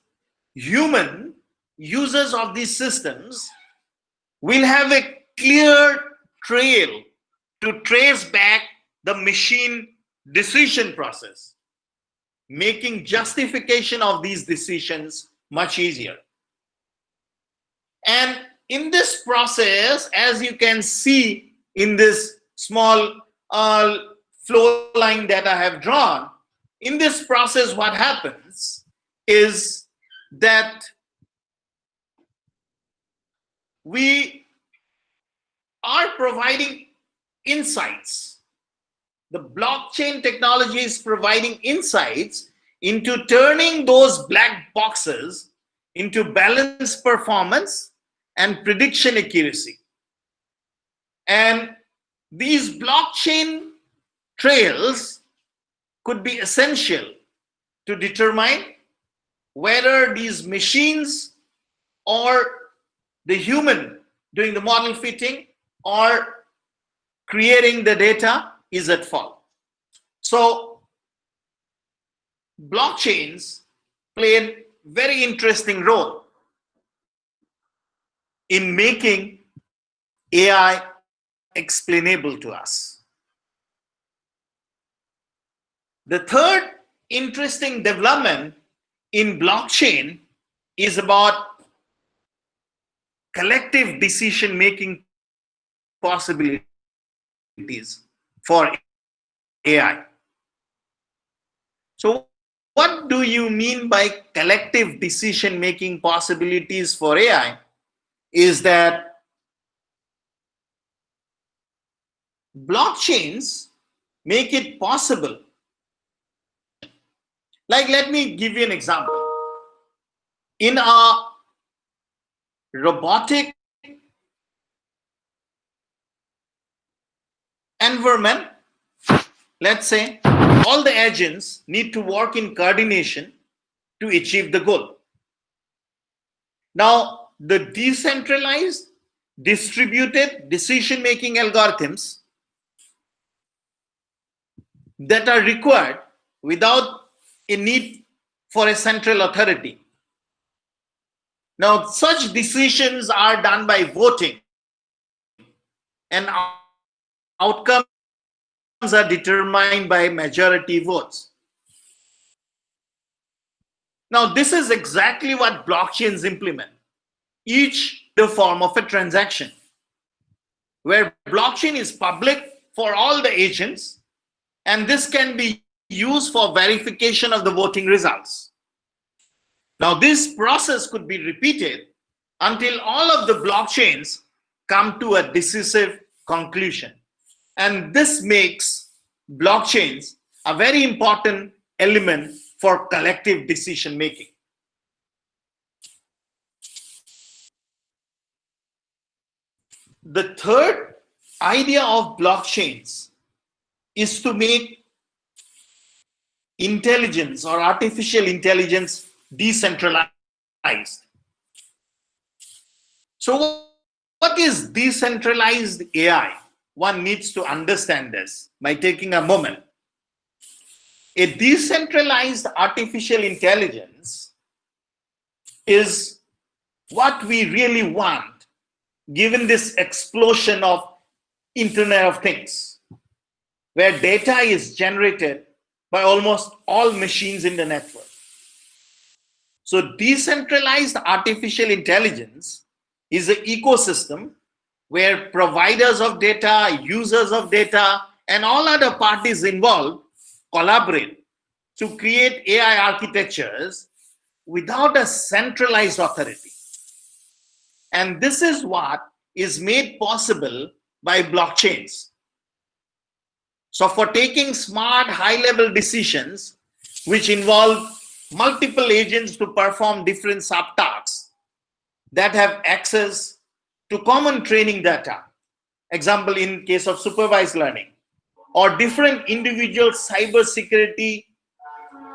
human users of these systems will have a clear trail to trace back the machine decision process, making justification of these decisions much easier. And in this process, as you can see in this small flow line that I have drawn, in this process, what happens is that we are providing insights. The blockchain technology is providing insights into turning those black boxes into balanced performance and prediction accuracy. And these blockchain trails could be essential to determine whether these machines or the human doing the model fitting or creating the data is at fault. So blockchains play a very interesting role in making AI explainable to us. The third interesting development in blockchain is about collective decision-making possibilities for AI. So what do you mean by collective decision-making possibilities for AI? Is that blockchains make it possible. Like, let me give you an example. In a robotic environment, let's say all the agents need to work in coordination to achieve the goal. Now, the decentralized, distributed decision-making algorithms that are required without a need for a central authority. Now, such decisions are done by voting, and outcomes are determined by majority votes. Now, this is exactly what blockchains implement, each the form of a transaction, where blockchain is public for all the agents, and this can be used for verification of the voting results. Now, this process could be repeated until all of the blockchains come to a decisive conclusion. And this makes blockchains a very important element for collective decision making. The third idea of blockchains is to make intelligence or artificial intelligence decentralized. So what is decentralized AI? One needs to understand this by taking a moment. A decentralized artificial intelligence is what we really want, given this explosion of Internet of Things, where data is generated by almost all machines in the network. So decentralized artificial intelligence is an ecosystem where providers of data, users of data, and all other parties involved collaborate to create AI architectures without a centralized authority. And this is what is made possible by blockchains. So for taking smart, high-level decisions, which involve multiple agents to perform different subtasks that have access to common training data, example in case of supervised learning, or different individual cybersecurity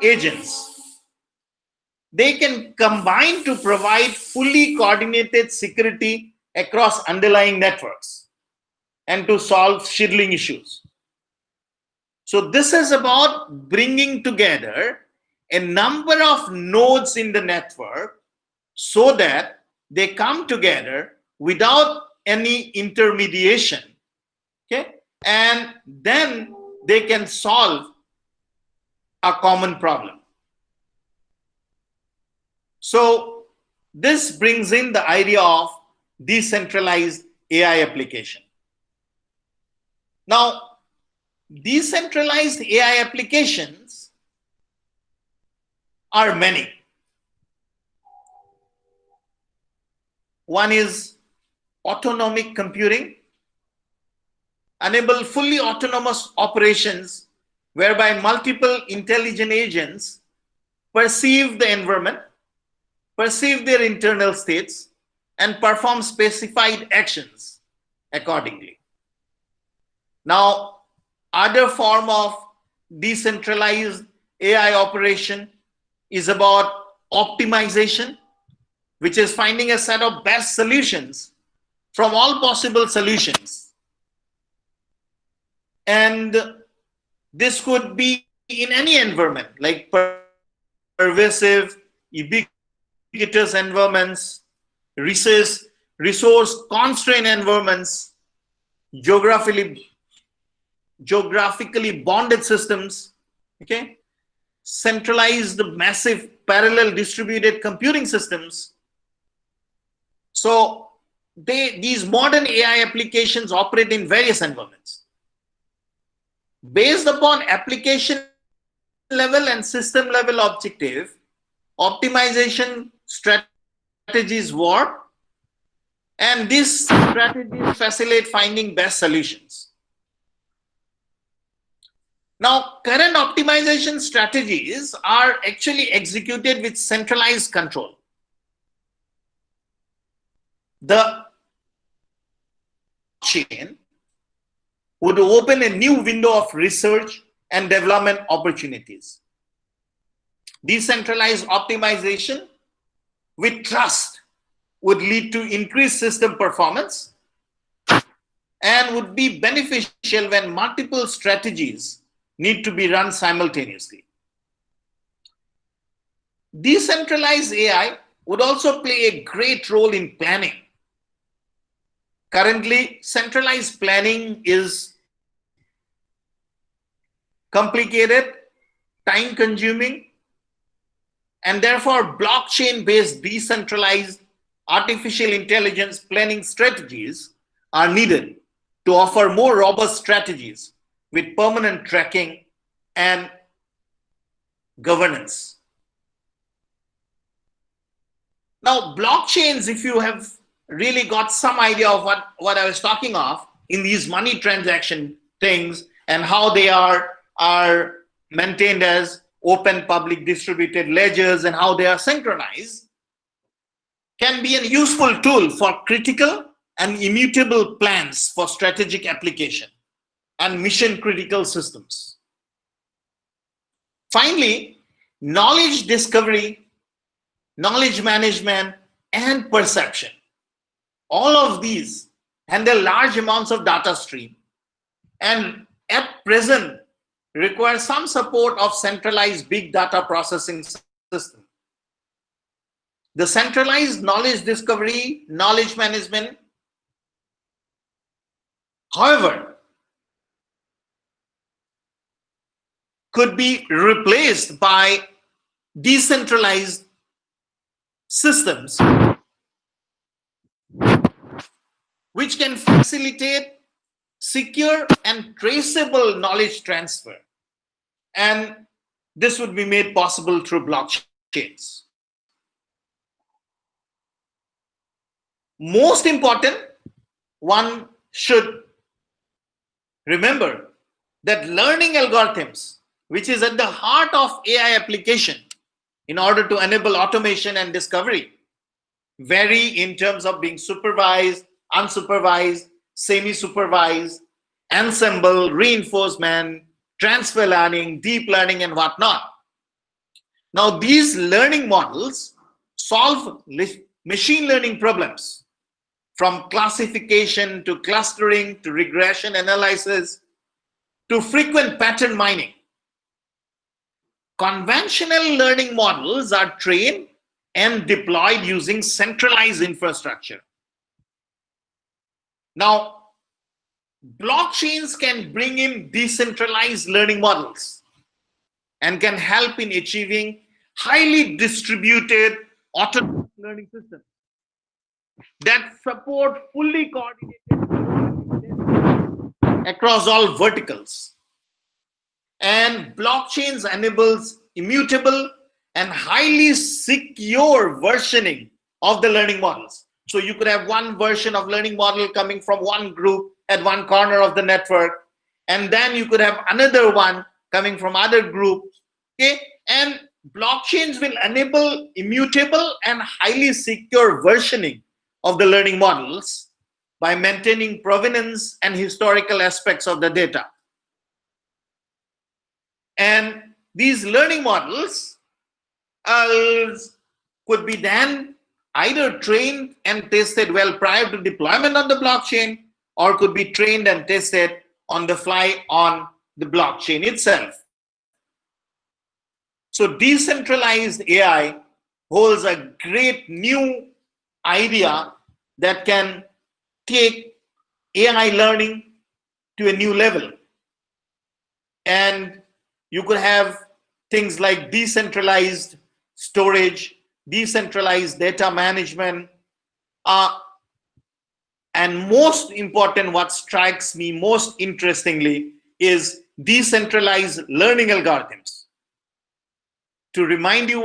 agents, they can combine to provide fully coordinated security across underlying networks and to solve shielding issues. So this is about bringing together a number of nodes in the network so that they come together without any intermediation, okay? And then they can solve a common problem. So this brings in the idea of decentralized AI application. Now, decentralized AI applications are many. One is autonomic computing, enable fully autonomous operations whereby multiple intelligent agents perceive the environment, perceive their internal states, and perform specified actions accordingly. Now, other form of decentralized AI operation is about optimization, which is finding a set of best solutions from all possible solutions. And this could be in any environment, like pervasive, ubiquitous environments, resource constrained environments, geographically bonded systems, okay, centralized massive parallel distributed computing systems. So these modern AI applications operate in various environments. Based upon application level and system level objective, optimization strategies work, and these strategies facilitate finding best solutions. Now, current optimization strategies are actually executed with centralized control. The chain would open a new window of research and development opportunities. Decentralized optimization with trust would lead to increased system performance and would be beneficial when multiple strategies need to be run simultaneously. Decentralized AI would also play a great role in planning. Currently, centralized planning is complicated, time-consuming, and therefore blockchain-based decentralized artificial intelligence planning strategies are needed to offer more robust strategies with permanent tracking and governance. Now, blockchains, if you have really got some idea of what I was talking of in these money transaction things and how they are maintained as open public distributed ledgers and how they are synchronized, can be a useful tool for critical and immutable plans for strategic application and mission critical systems. Finally, knowledge discovery, knowledge management, and perception. All of these handle large amounts of data stream and at present require some support of centralized big data processing system. The centralized knowledge discovery, knowledge management, however, could be replaced by decentralized systems which can facilitate secure and traceable knowledge transfer. And this would be made possible through blockchains. Most important, one should remember that learning algorithms, which is at the heart of AI application in order to enable automation and discovery, vary in terms of being supervised, unsupervised, semi-supervised, ensemble, reinforcement, transfer learning, deep learning, and whatnot. Now, these learning models solve machine learning problems, from classification to clustering to regression analysis to frequent pattern mining. Conventional learning models are trained and deployed using centralized infrastructure. Now, blockchains can bring in decentralized learning models and can help in achieving highly distributed autonomous learning systems that support fully coordinated across all verticals. And blockchains enables immutable and highly secure versioning of the learning models. So you could have one version of learning model coming from one group at one corner of the network, and then you could have another one coming from other groups. Okay, and blockchains will enable immutable and highly secure versioning of the learning models by maintaining provenance and historical aspects of the data. And these learning models could be then either trained and tested well prior to deployment on the blockchain, or could be trained and tested on the fly on the blockchain itself. So decentralized AI holds a great new idea that can take AI learning to a new level. And you could have things like decentralized storage, decentralized data management, and most important, what strikes me most interestingly is decentralized learning algorithms. To remind you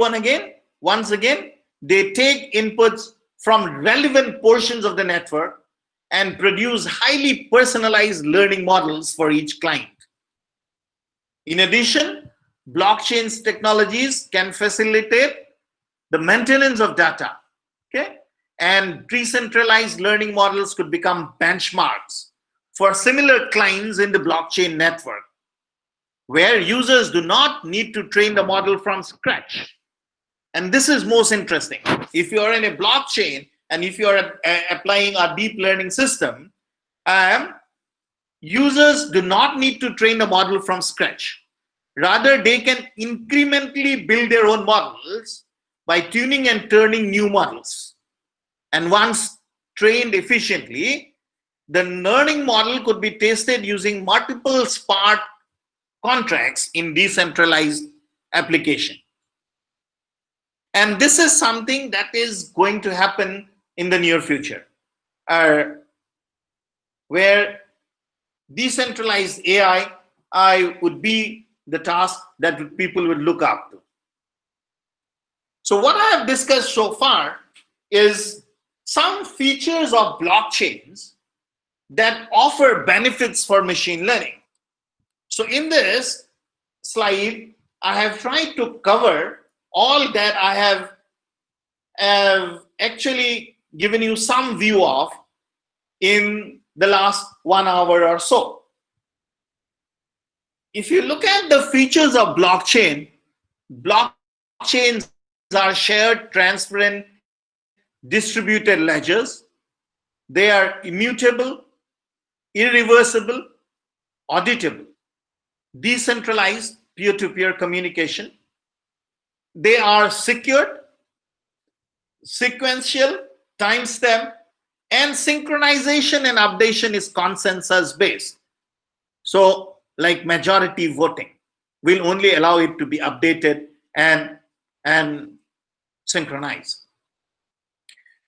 once again, they take inputs from relevant portions of the network and produce highly personalized learning models for each client. In addition, blockchain technologies can facilitate the maintenance of data, okay? And decentralized learning models could become benchmarks for similar clients in the blockchain network, where users do not need to train the model from scratch. And this is most interesting. If you are in a blockchain and if you are applying a deep learning system, users do not need to train the model from scratch. Rather, they can incrementally build their own models by tuning and turning new models. And once trained efficiently, the learning model could be tested using multiple smart contracts in decentralized application. And this is something that is going to happen in the near future, where decentralized AI would be the task that people would look up to. So what I have discussed so far is some features of blockchains that offer benefits for machine learning. So in this slide, I have tried to cover all that I have actually given you some view of in the last 1 hour or so. If you look at the features of blockchains are shared, transparent, distributed ledgers. They are immutable, irreversible, auditable, decentralized peer-to-peer communication. They are secured, sequential, timestamp, and synchronization and updation is consensus based. So like majority voting will only allow it to be updated and synchronized.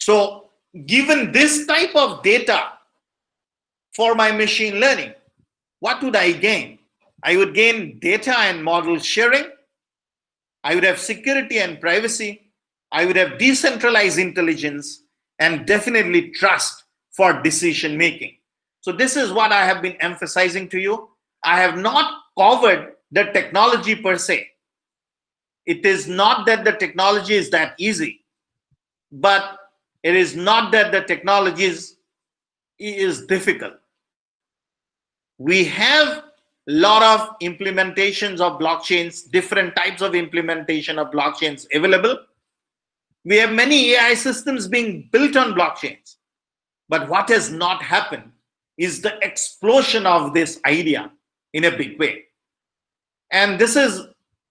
So given this type of data for my machine learning, what would I gain? I would gain data and model sharing. I would have security and privacy. I would have decentralized intelligence and definitely trust for decision making. So this is what I have been emphasizing to you. I have not covered the technology per se. It is not that the technology is that easy, but it is not that the technology is difficult. We have a lot of implementations of blockchains, different types of implementation of blockchains available. We have many AI systems being built on blockchains. But what has not happened is the explosion of this idea in a big way. And this is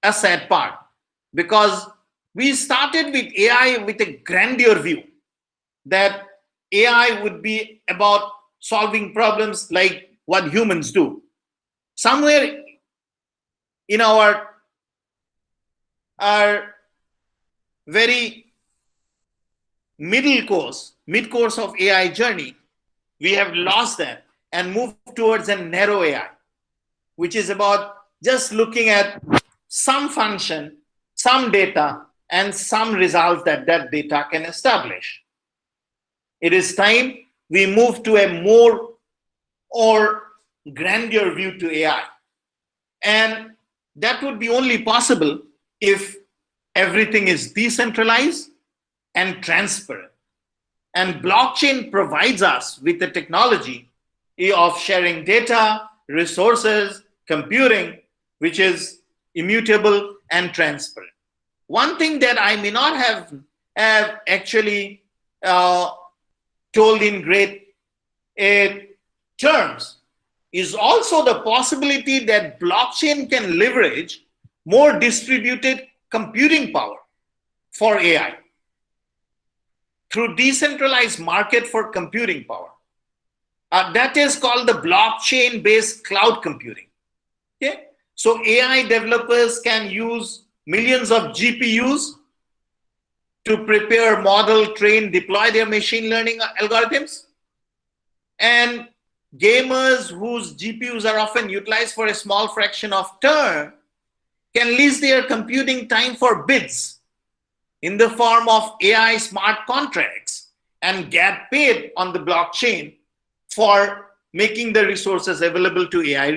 a sad part, because we started with AI with a grandeur view that AI would be about solving problems like what humans do. Somewhere in our very mid-course of AI journey, we have lost that and moved towards a narrow AI, which is about just looking at some function, some data, and some results that that data can establish. It is time we move to a more or grandeur view to AI. And that would be only possible if everything is decentralized and transparent. And blockchain provides us with the technology of sharing data, resources, computing, which is immutable and transparent. One thing that I may not have actually told in great terms is also the possibility that blockchain can leverage more distributed computing power for AI through decentralized market for computing power. That is called the blockchain-based cloud computing. Okay, so AI developers can use millions of GPUs to prepare, model, train, deploy their machine learning algorithms. And gamers whose GPUs are often utilized for a small fraction of time can lease their computing time for bids in the form of AI smart contracts and get paid on the blockchain for making the resources available to AI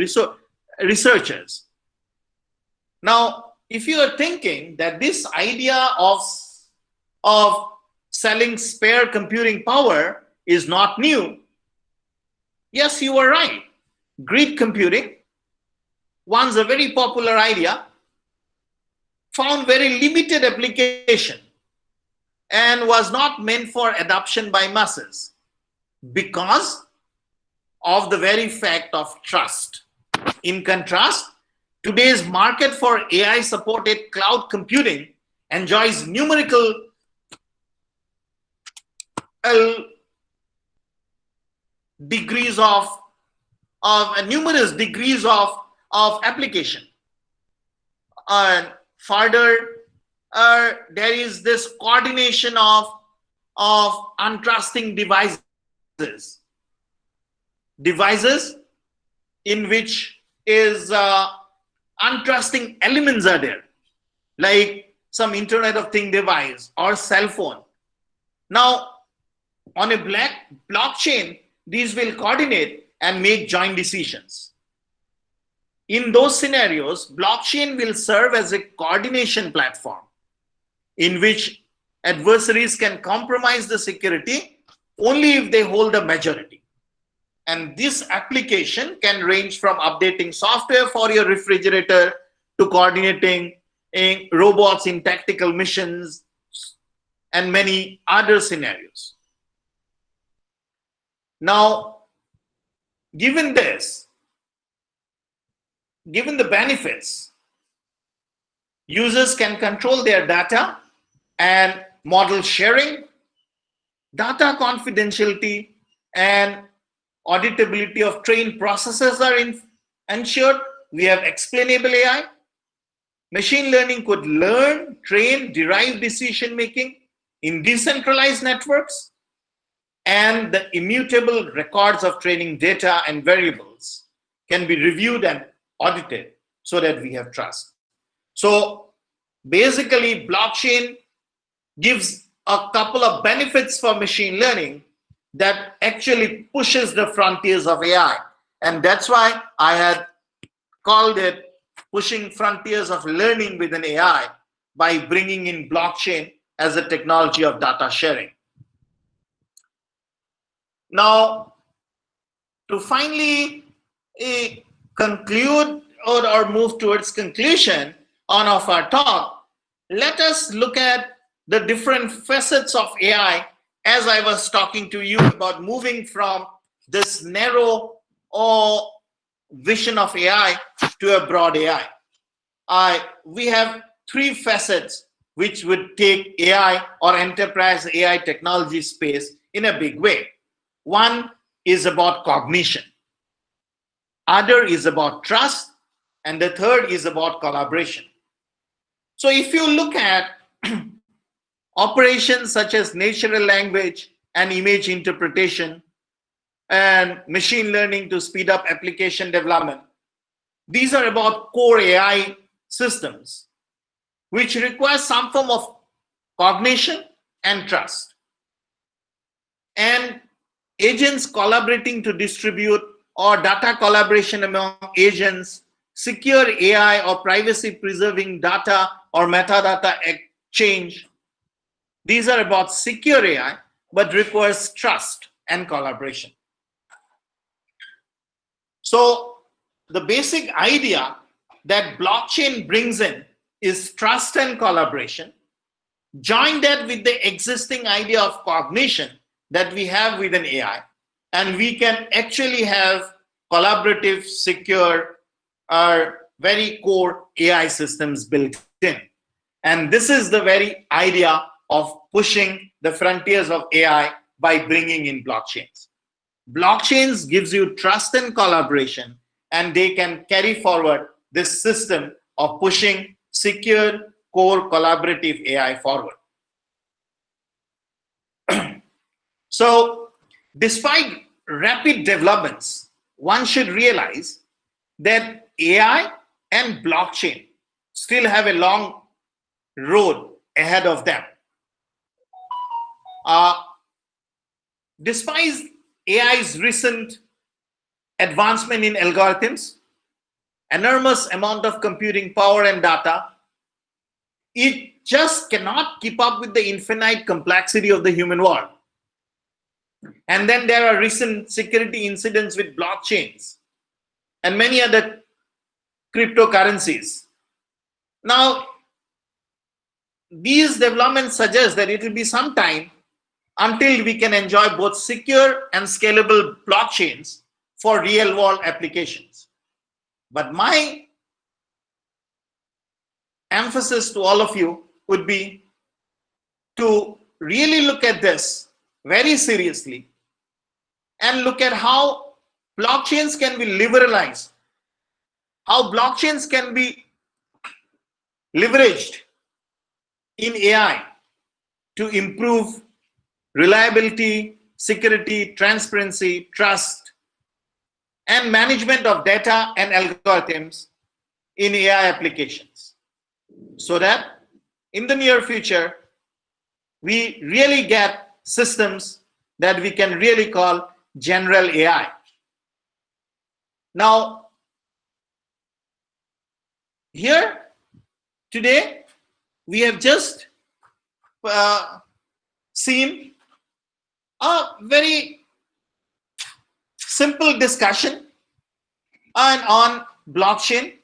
researchers. Now, if you are thinking that this idea of selling spare computing power is not new, yes, you are right. Grid computing, once a very popular idea, found very limited application and was not meant for adoption by masses because of the very fact of trust. In contrast, today's market for AI-supported cloud computing enjoys numerical degrees of numerous degrees of application. And further, there is this coordination of untrusting devices in which is untrusting elements are there, like some Internet of Things device or cell phone. Now, on a blockchain, these will coordinate and make joint decisions. In those scenarios, blockchain will serve as a coordination platform in which adversaries can compromise the security only if they hold a majority. And this application can range from updating software for your refrigerator to coordinating robots in tactical missions and many other scenarios. Now, given this, given the benefits, users can control their data and model sharing, data confidentiality and auditability of trained processes are ensured. We have explainable AI. Machine learning could learn, train, derive decision making in decentralized networks. and the immutable records of training data and variables can be reviewed and audited so that we have trust. So basically, blockchain gives a couple of benefits for machine learning that actually pushes the frontiers of AI. And that's why I had called it pushing frontiers of learning with an AI by bringing in blockchain as a technology of data sharing. Now, to finally conclude or move towards conclusion of our talk, let us look at the different facets of AI as I was talking to you about moving from this narrow vision of AI to a broad AI. We have three facets which would take AI or enterprise AI technology space in a big way. One is about cognition, other is about trust, and the third is about collaboration. So if you look at operations such as natural language and image interpretation and machine learning to speed up application development, these are about core AI systems which require some form of cognition and trust. And agents collaborating to distribute or data collaboration among agents, secure AI or privacy preserving data or metadata exchange. These are about secure AI, but requires trust and collaboration. So the basic idea that blockchain brings in is trust and collaboration. Join that with the existing idea of cognition that we have with an AI, and we can actually have collaborative, secure, very core AI systems built in. And this is the very idea of pushing the frontiers of AI by bringing in blockchains. Blockchains gives you trust and collaboration, and they can carry forward this system of pushing secure, core, collaborative AI forward. So, despite rapid developments, one should realize that AI and blockchain still have a long road ahead of them. Despite AI's recent advancement in algorithms, enormous amount of computing power and data, it just cannot keep up with the infinite complexity of the human world. And then there are recent security incidents with blockchains and many other cryptocurrencies. Now, these developments suggest that it will be some time until we can enjoy both secure and scalable blockchains for real-world applications. But my emphasis to all of you would be to really look at this very seriously and look at how blockchains can be liberalized, how blockchains can be leveraged in AI to improve reliability, security, transparency, trust, and management of data and algorithms in AI applications, so that in the near future, we really get systems that we can really call general AI. Now, here today, we have just seen a very simple discussion on blockchain.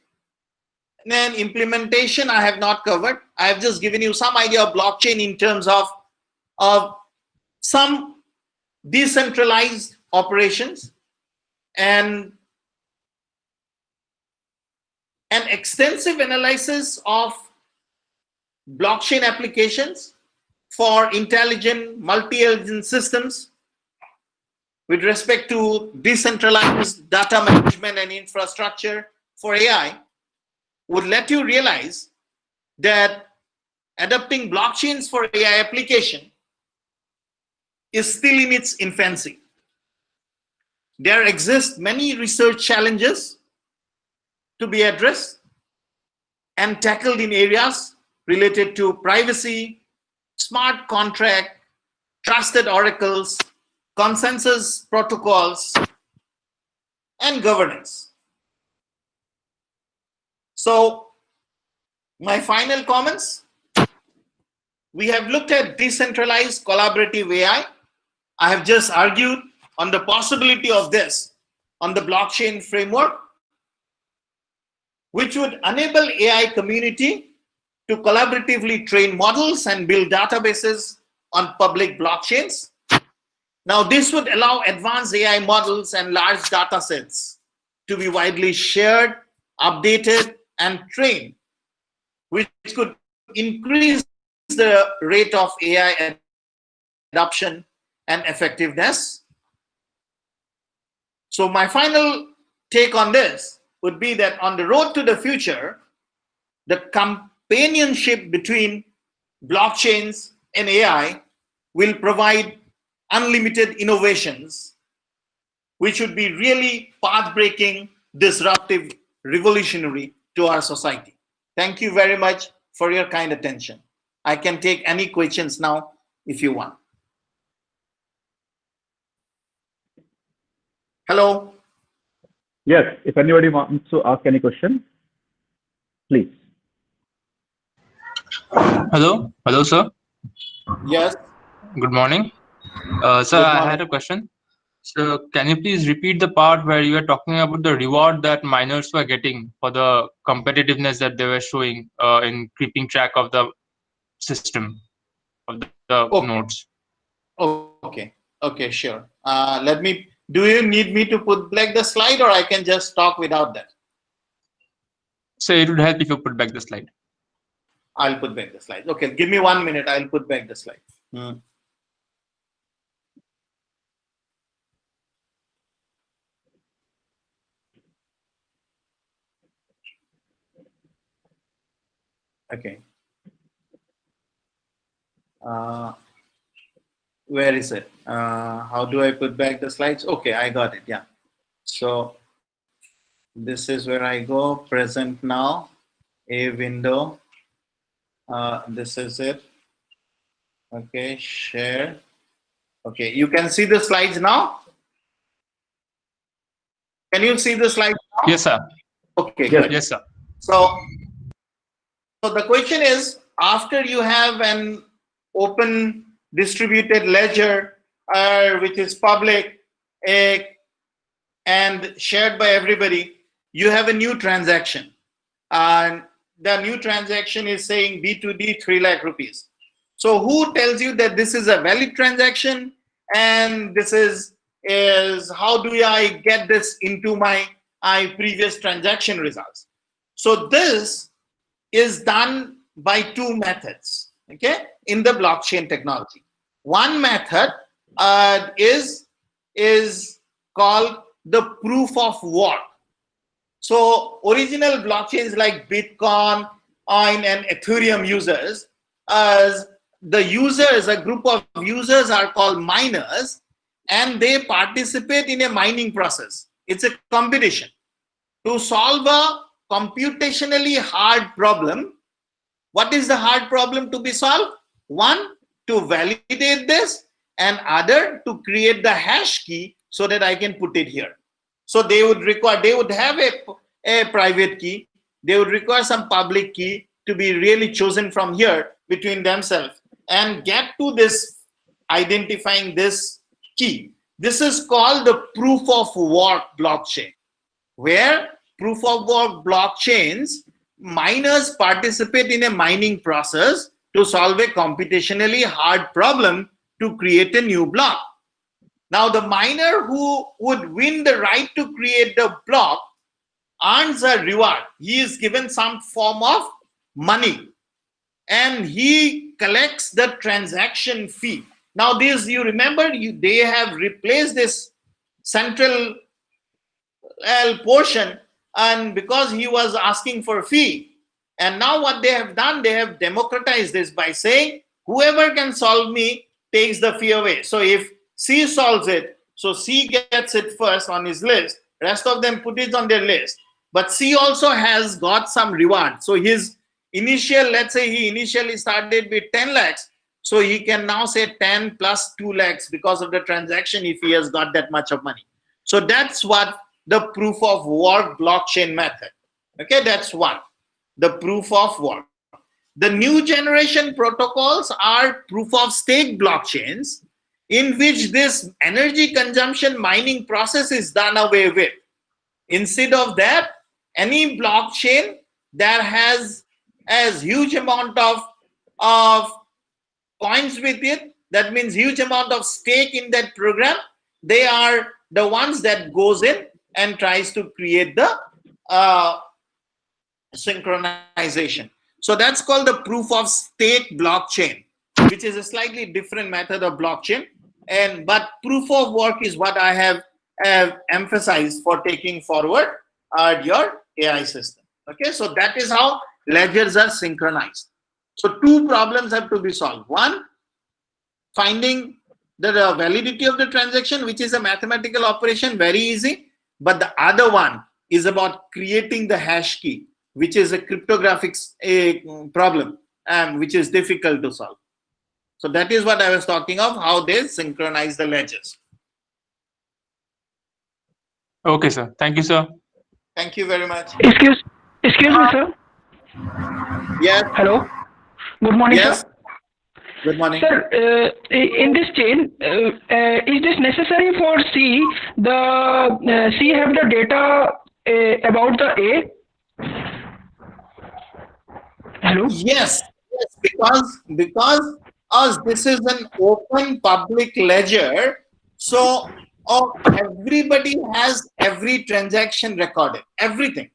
And implementation I have not covered. I have just given you some idea of blockchain in terms of some decentralized operations and an extensive analysis of blockchain applications for intelligent multi-agent systems with respect to decentralized data management and infrastructure for AI would let you realize that adopting blockchains for AI application is still in its infancy. There exist many research challenges to be addressed and tackled in areas related to privacy, smart contract, trusted oracles, consensus protocols, and governance. So, my final comments. We have looked at decentralized collaborative AI. I have just argued on the possibility of this on the blockchain framework, which would enable AI community to collaboratively train models and build databases on public blockchains. Now, this would allow advanced AI models and large data sets to be widely shared, updated, and trained, which could increase the rate of AI adoption and effectiveness. So my final take on this would be that on the road to the future, the companionship between blockchains and AI will provide unlimited innovations, which would be really path-breaking, disruptive, revolutionary to our society. Thank you very much for your kind attention. I can take any questions now if you want. Hello? Yes, if anybody wants to ask any question, please. Hello, sir. Yes. Good morning. Sir, Good I morning. had a question. So, can you please repeat the part where you were talking about the reward that miners were getting for the competitiveness that they were showing in keeping track of the system of the nodes? Okay. Okay, sure. Do you need me to put back the slide, or I can just talk without that? So it would help if you put back the slide. I'll put back the slide. Okay, give me 1 minute. I'll put back the slide. Okay. Where is it? How do I put back the slides? Okay, I got it. Yeah. So this is where I go. Present now. A window. This is it. Okay, share. Okay, you can see the slides now. Can you see the slides now? Yes, sir. Okay, Yes. good. Yes, sir. So the question is, after you have an open distributed ledger, which is public and shared by everybody, you have a new transaction. And the new transaction is saying B2D 3 lakh rupees. So who tells you that this is a valid transaction? And this is how do I get this into my previous transaction results? So this is done by two methods, okay, in the blockchain technology. One method is called the proof of work. So original blockchains like Bitcoin and Ethereum users, as the users, a group of users are called miners, and they participate in a mining process. It's a competition to solve a computationally hard problem. What is the hard problem to be solved? One, to validate this, and other, to create the hash key so that I can put it here. So they would have a private key. They would require some public key to be really chosen from here between themselves and get to this, identifying this key. This is called the proof of work blockchain, where proof of work blockchains, miners participate in a mining process to solve a computationally hard problem to create a new block. Now, the miner who would win the right to create the block earns a reward. He is given some form of money and he collects the transaction fee. Now, this, you remember, they have replaced this central portion, and because he was asking for a fee. And now what they have done, they have democratized this by saying, whoever can solve me takes the fee away. So if C solves it, so C gets it first on his list, rest of them put it on their list. But C also has got some reward. So his initial, let's say he initially started with 10 lakhs. So he can now say 10 plus 2 lakhs because of the transaction if he has got that much of money. So that's what the proof of work blockchain method. Okay, that's one, the proof of work. The new generation protocols are proof of stake blockchains in which this energy consumption mining process is done away with. Instead of that, any blockchain that has huge amount of coins with it, that means huge amount of stake in that program, they are the ones that goes in and tries to create the synchronization. So that's called the proof of stake blockchain, which is a slightly different method of blockchain. But proof of work is what I have emphasized for taking forward your AI system. Okay, so that is how ledgers are synchronized. So two problems have to be solved. One, finding the validity of the transaction, which is a mathematical operation, very easy. But the other one is about creating the hash key, which is a cryptographic problem, which is difficult to solve. So that is what I was talking of, how they synchronize the ledgers. Okay, sir. Thank you, sir. Thank you very much. Excuse me, sir. Yes. Hello. Good morning, Yes. sir. Good morning. Sir, in this chain, is this necessary for C? The C have the data about the A? Hello. Yes, because as this is an open public ledger, so everybody has every transaction recorded, everything.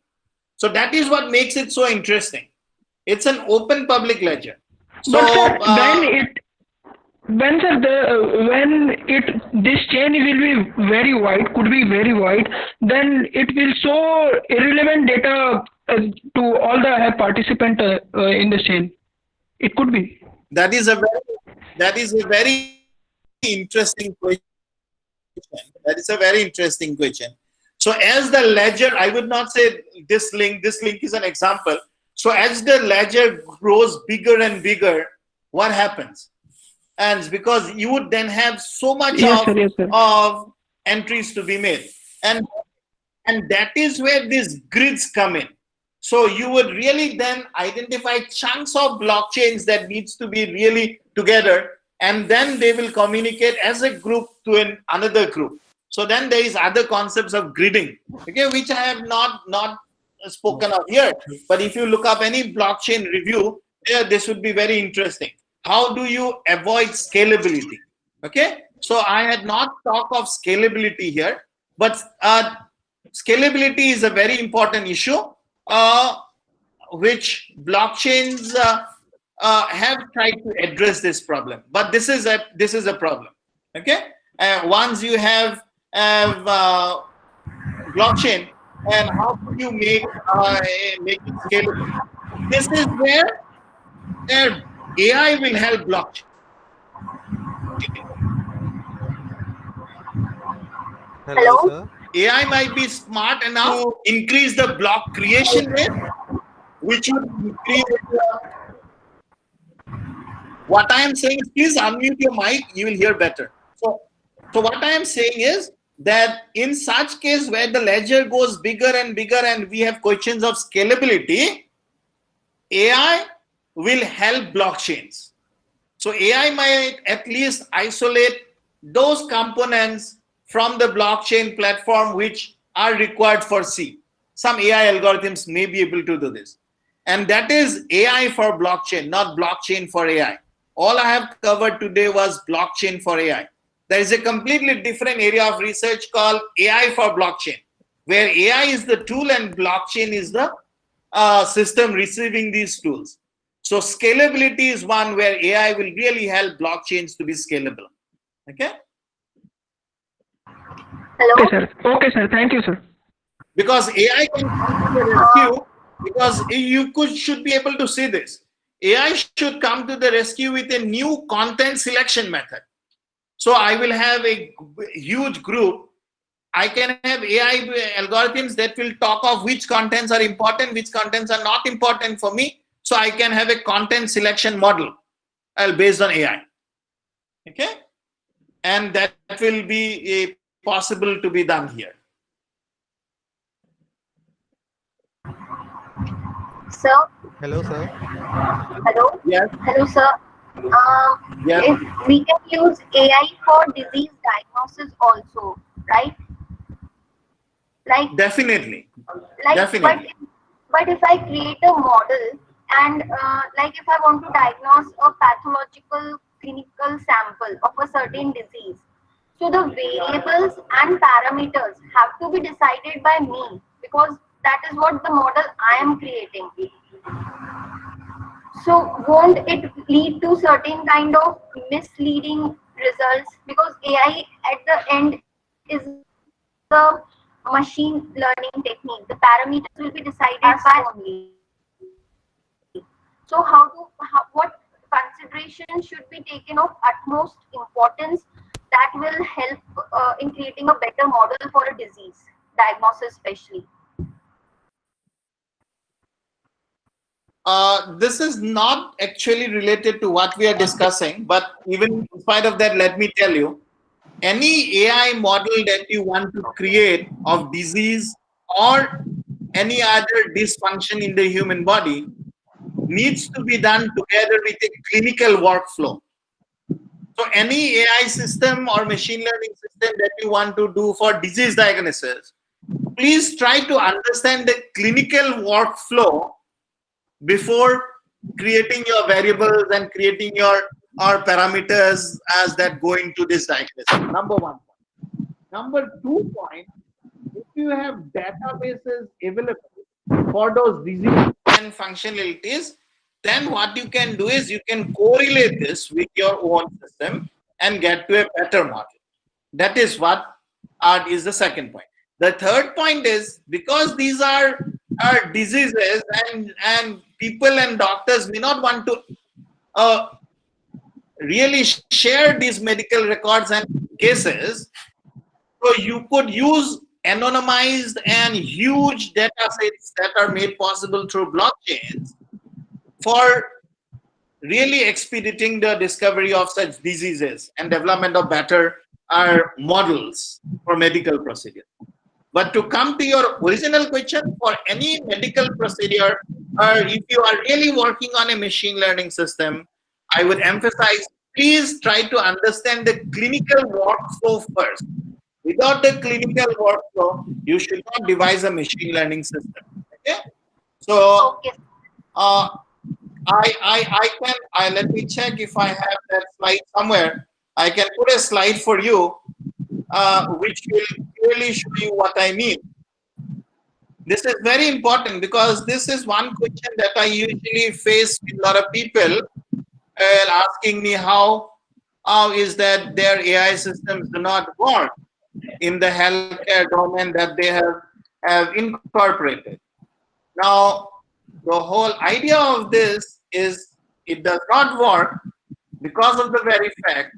So that is what makes it so interesting. It's an open public ledger. So But sir, this chain will be very wide, could be very wide, then it will show irrelevant data to all the participants in the chain. It could be. that is a very interesting question. That is a very interesting question. So as the ledger, I would not say this link is an example. So as the ledger grows bigger and bigger, what happens? And because you would then have so much of entries to be made. And that is where these grids come in. So you would really then identify chunks of blockchains that needs to be really together, and then they will communicate as a group to another group. So then there is other concepts of gridding, okay, which I have not spoken of here. But if you look up any blockchain review, this would be very interesting. How do you avoid scalability? Okay, so I had not talked of scalability here, but scalability is a very important issue, which blockchains have tried to address this problem. But this is a problem. Okay, once you have blockchain, and how do you make it scalable? This is where AI will help blockchain. Hello, sir. AI might be smart enough to increase the block creation rate, which would increase what I am saying is, please unmute your mic, you will hear better. So what I am saying is that in such case where the ledger goes bigger and bigger and we have questions of scalability, AI will help blockchains. So AI might at least isolate those components from the blockchain platform which are required for C. Some AI algorithms may be able to do this. And that is AI for blockchain, not blockchain for AI. All I have covered today was blockchain for AI. There is a completely different area of research called AI for blockchain, where AI is the tool and blockchain is the system receiving these tools. So scalability is one where AI will really help blockchains to be scalable. Okay? Hello? Okay, sir. Thank you, sir. Because AI can come to the rescue, because you should be able to see this. AI should come to the rescue with a new content selection method. So I will have a huge group. I can have AI algorithms that will talk of which contents are important, which contents are not important for me. So I can have a content selection model based on AI. Okay, and that will be possible to be done here. Sir? Hello, sir. Hello? Yes. Hello, sir. Yes. If we can use AI for disease diagnosis also, right? Like, Definitely. like, Definitely. but if I create a model and like if I want to diagnose a pathological clinical sample of a certain disease, so the variables and parameters have to be decided by me because that is what the model I am creating. So won't it lead to certain kind of misleading results because AI at the end is a machine learning technique. The parameters will be decided by only. So what consideration should be taken of utmost importance that will help in creating a better model for a disease diagnosis especially? This is not actually related to what we are discussing, but even in spite of that, let me tell you, any AI model that you want to create of disease or any other dysfunction in the human body needs to be done together with a clinical workflow. So any AI system or machine learning system that you want to do for disease diagnosis, please try to understand the clinical workflow before creating your variables and creating your parameters as that go into this diagnosis. Number one point. Number 2 point, if you have databases available for those disease and functionalities, then what you can do is you can correlate this with your own system and get to a better model. That is what is the second point. The third point is because these are diseases and people and doctors may not want to really share these medical records and cases, so you could use anonymized and huge data sets that are made possible through blockchains for really expediting the discovery of such diseases and development of better models for medical procedure. But to come to your original question, for any medical procedure, or if you are really working on a machine learning system, I would emphasize, please try to understand the clinical workflow first. Without the clinical workflow, you should not devise a machine learning system. Okay? So, Okay. let me check if I have that slide somewhere. I can put a slide for you, which will clearly show you what I mean. This is very important because this is one question that I usually face with a lot of people asking me how is that their AI systems do not work in the healthcare domain that they have incorporated. Now, the whole idea of this is it does not work because of the very fact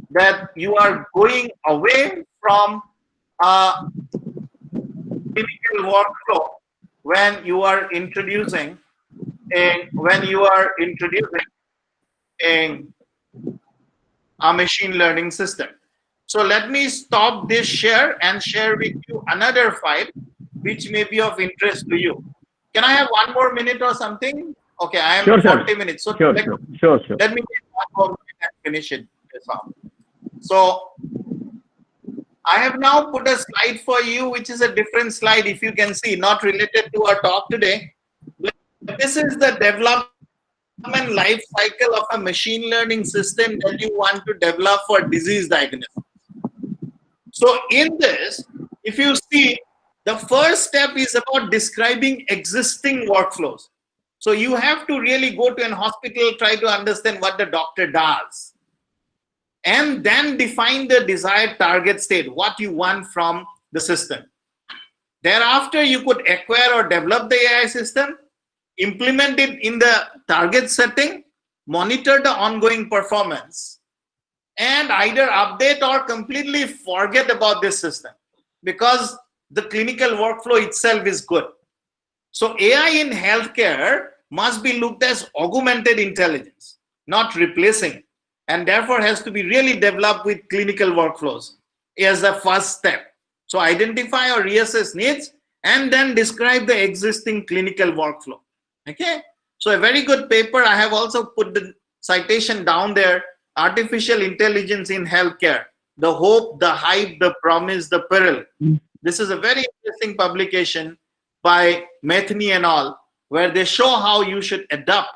that you are going away from clinical workflow when you are introducing a machine learning system. So let me stop this share and share with you another file which may be of interest to you. Can I have 1 more minute or something? Okay, I am Sure, 40 minutes. So sure. let me get 1 more minute and finish it. So I have now put a slide for you, which is a different slide, if you can see, not related to our talk today. But this is the development life cycle of a machine learning system that you want to develop for disease diagnosis. So in this, if you see, the first step is about describing existing workflows. So you have to really go to an hospital, try to understand what the doctor does, and then define the desired target state, what you want from the system. Thereafter, you could acquire or develop the AI system, implement it in the target setting, monitor the ongoing performance, and either update or completely forget about this system, because the clinical workflow itself is good. So AI in healthcare must be looked as augmented intelligence, not replacing it, and therefore has to be really developed with clinical workflows as the first step. So identify or reassess needs and then describe the existing clinical workflow. Okay, so a very good paper. I have also put the citation down there: Artificial Intelligence in Healthcare, the Hope, the Hype, the Promise, the Peril. This is a very interesting publication by Metheny and all, where they show how you should adopt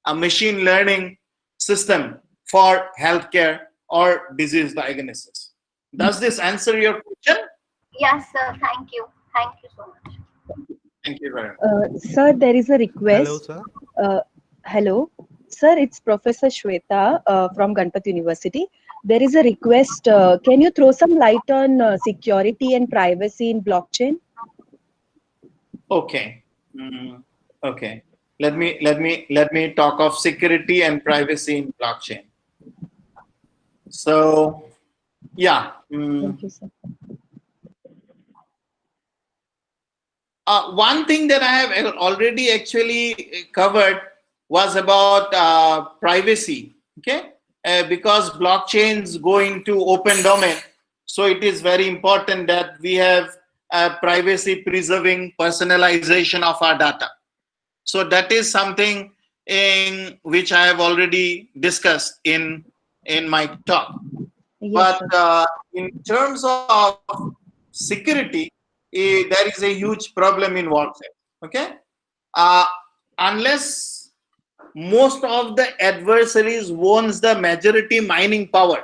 a machine learning system for healthcare or disease diagnosis. Does this answer your question? Yes, sir. Thank you. Thank you so much. Thank you very much. Sir, there is a request. Hello, sir. Hello, sir. It's Professor Shweta from Ganpat University. There is a request. Can you throw some light on security and privacy in blockchain? Okay. Okay. Let me talk of security and privacy in blockchain. So, yeah. Thank you, sir. One thing that I have already actually covered was about privacy. Okay, because blockchains go into open domain, so it is very important that we have privacy preserving personalization of our data. So that is something in which I have already discussed in my talk. Yes, But in terms of security, there is a huge problem in WhatsApp. Okay, unless most of the adversaries owns the majority mining power,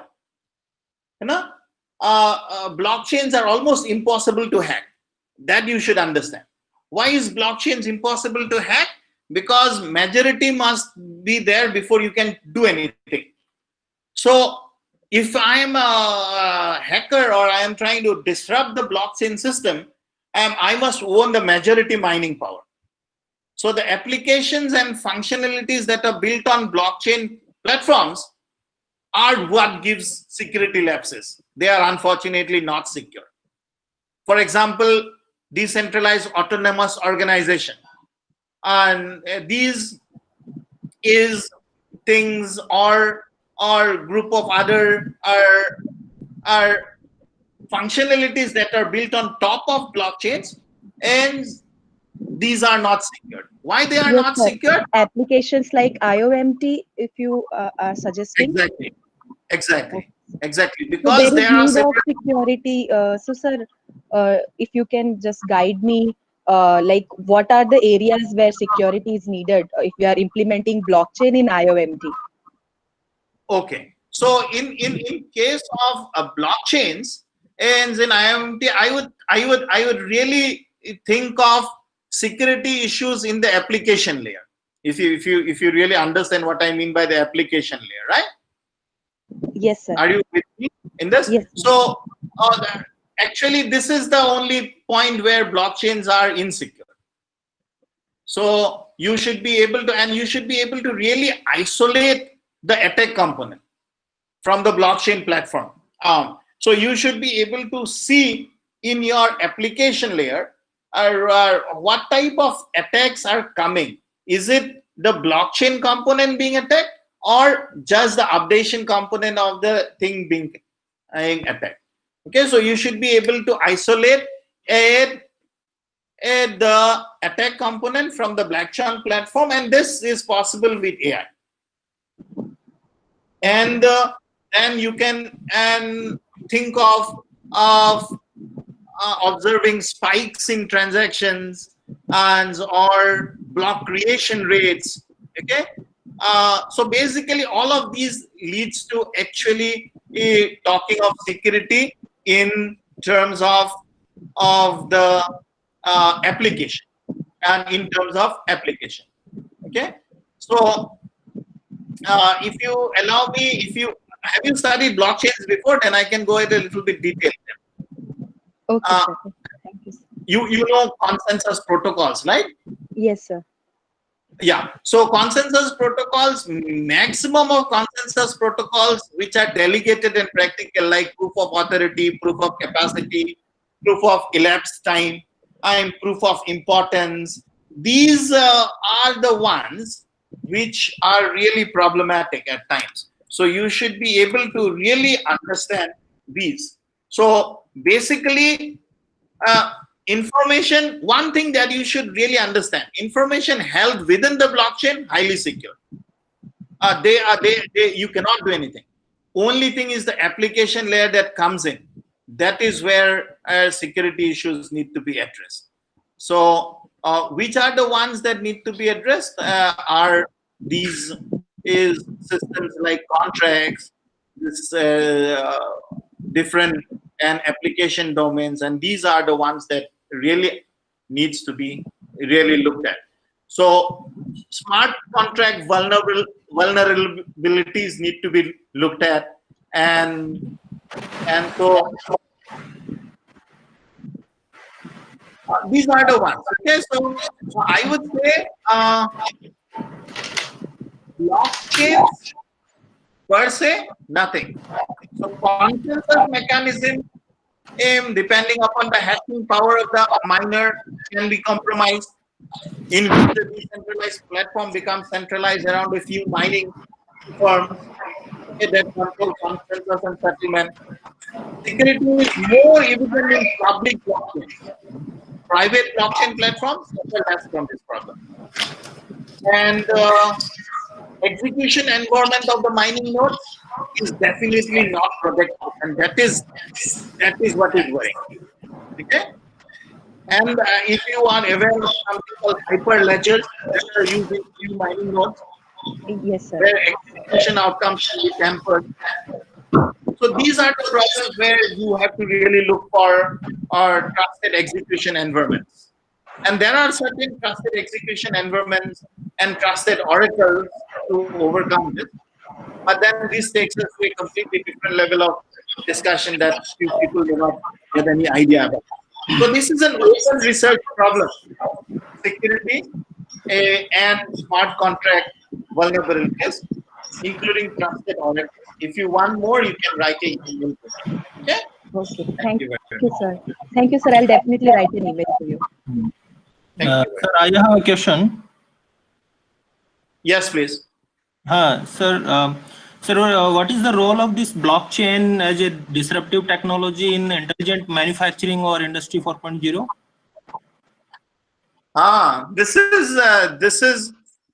blockchains are almost impossible to hack. That you should understand. Why is blockchains impossible to hack? Because majority must be there before you can do anything. So if I am a hacker or I am trying to disrupt the blockchain system, I must own the majority mining power. So the applications and functionalities that are built on blockchain platforms are what gives security lapses. They are unfortunately not secure. For example, decentralized autonomous organization. And these is things or group of other are functionalities that are built on top of blockchains, and these are not secured. Why they are Yes, not sir. secured? Applications like IOMT, if you are suggesting. Exactly. So Because there is there are need of separate. security. So, sir, if you can just guide me, like what are the areas where security is needed if we are implementing blockchain in IOMT? Okay, so in case of blockchains and in IoT, I would really think of security issues in the application layer. If you really understand what I mean by the application layer, right? Yes, sir. Are you with me in this? Yes. So actually, this is the only point where blockchains are insecure. So you should be able to really isolate the attack component from the blockchain platform. So you should be able to see in your application layer what type of attacks are coming. Is it the blockchain component being attacked or just the updation component of the thing being attacked? Okay, so you should be able to isolate the attack component from the blockchain platform, and this is possible with AI. And then you can think of observing spikes in transactions and or block creation rates. Okay, so basically all of these leads to actually talking of security in terms of the application and in terms of application. Okay, so if you allow me, have you studied blockchains before, then I can go into a little bit detail. Okay, sir. Thank you, sir. You know consensus protocols, right? Yes, sir. Yeah. So consensus protocols, maximum of consensus protocols which are delegated and practical, like proof of authority, proof of capacity, proof of elapsed time, and proof of importance. These are the ones which are really problematic at times. So you should be able to really understand these. So basically, information, one thing that you should really understand, information held within the blockchain, highly secure. You cannot do anything. Only thing is the application layer that comes in. That is where security issues need to be addressed. So which are the ones that need to be addressed? Are these is systems like contracts, this different and application domains, and these are the ones that really needs to be really looked at. So smart contract vulnerabilities need to be looked at, and so these are the ones. Okay, so I would say blockchains per se, nothing. So consensus mechanism, depending upon the hashing power of the miner, can be compromised, in which the decentralized platform becomes centralized around a few mining firms that control consensus and settlement. Security is more evident in public blockchains. Private blockchain platforms suffer less from this problem. And execution environment of the mining nodes is definitely not protected, and that is what is worrying. Okay. And if you are aware of something called hyper ledgers that are used in few mining nodes, Yes, sir. where execution outcomes can be tampered. So these are the problems where you have to really look for trusted execution environments. And there are certain trusted execution environments and trusted oracles to overcome this. But then this takes us to a completely different level of discussion that few people do not get any idea about. So this is an open research problem. Security and smart contract vulnerabilities, including trusted oracles. If you want more, you can write an email to me. Okay? Okay. Thank you, sir. Thank you, sir. I'll definitely write an email to you. Thank you. Sir, I have a question. Yes, please. Sir, what is the role of this blockchain as a disruptive technology in intelligent manufacturing or Industry 4.0? This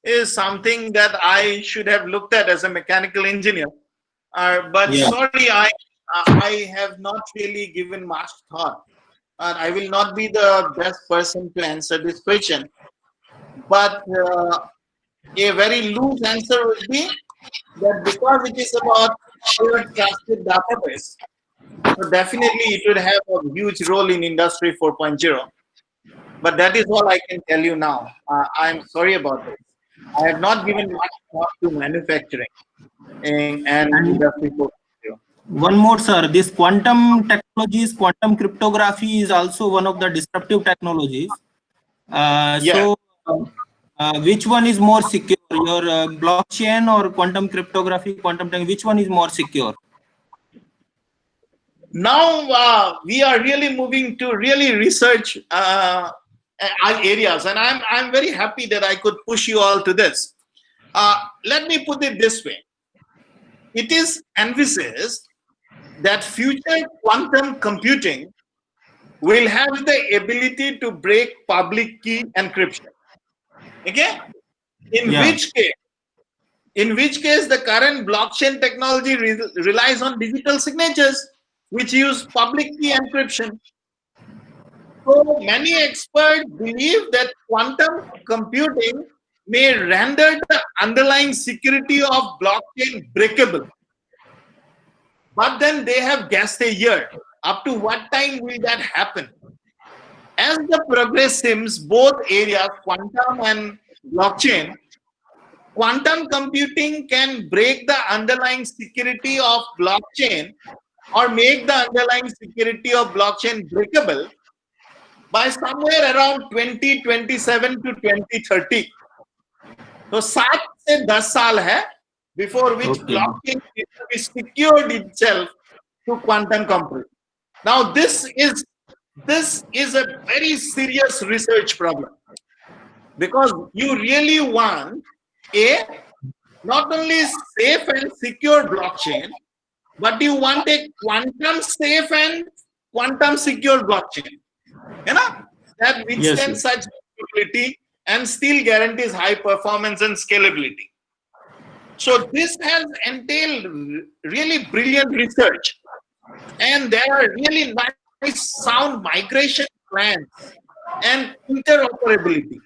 is something that I should have looked at as a mechanical engineer, but Yeah. sorry, I have not really given much thought, and I will not be the best person to answer this question. But a very loose answer would be that because it is about shared trusted database, so definitely it would have a huge role in Industry 4.0. But that is all I can tell you now. I'm sorry about this. I have not given much thought to manufacturing and Industry 4.0. One more, sir. This quantum technologies, quantum cryptography is also one of the disruptive technologies. So, which one is more secure, your blockchain or quantum cryptography, quantum tech? Which one is more secure? Now we are really moving to really research areas, and I'm very happy that I could push you all to this. Let me put it this way: it is envisaged that future quantum computing will have the ability to break public key encryption. Okay, in which case the current blockchain technology relies on digital signatures, which use public key encryption. So many experts believe that quantum computing may render the underlying security of blockchain breakable. But then they have guessed a year. Up to what time will that happen? As the progress seems, both areas, quantum and blockchain, quantum computing can break the underlying security of blockchain or make the underlying security of blockchain breakable by somewhere around 2027 to 2030. तो 7 से 10 साल है before which Okay. blockchain will be secured itself to quantum computing. Now this is a very serious research problem, because you really want a not only safe and secure blockchain, but you want a quantum safe and quantum secure blockchain, you know, that withstands such stability and still guarantees high performance and scalability. So this has entailed really brilliant research, and there are really nice sound migration plans and interoperability.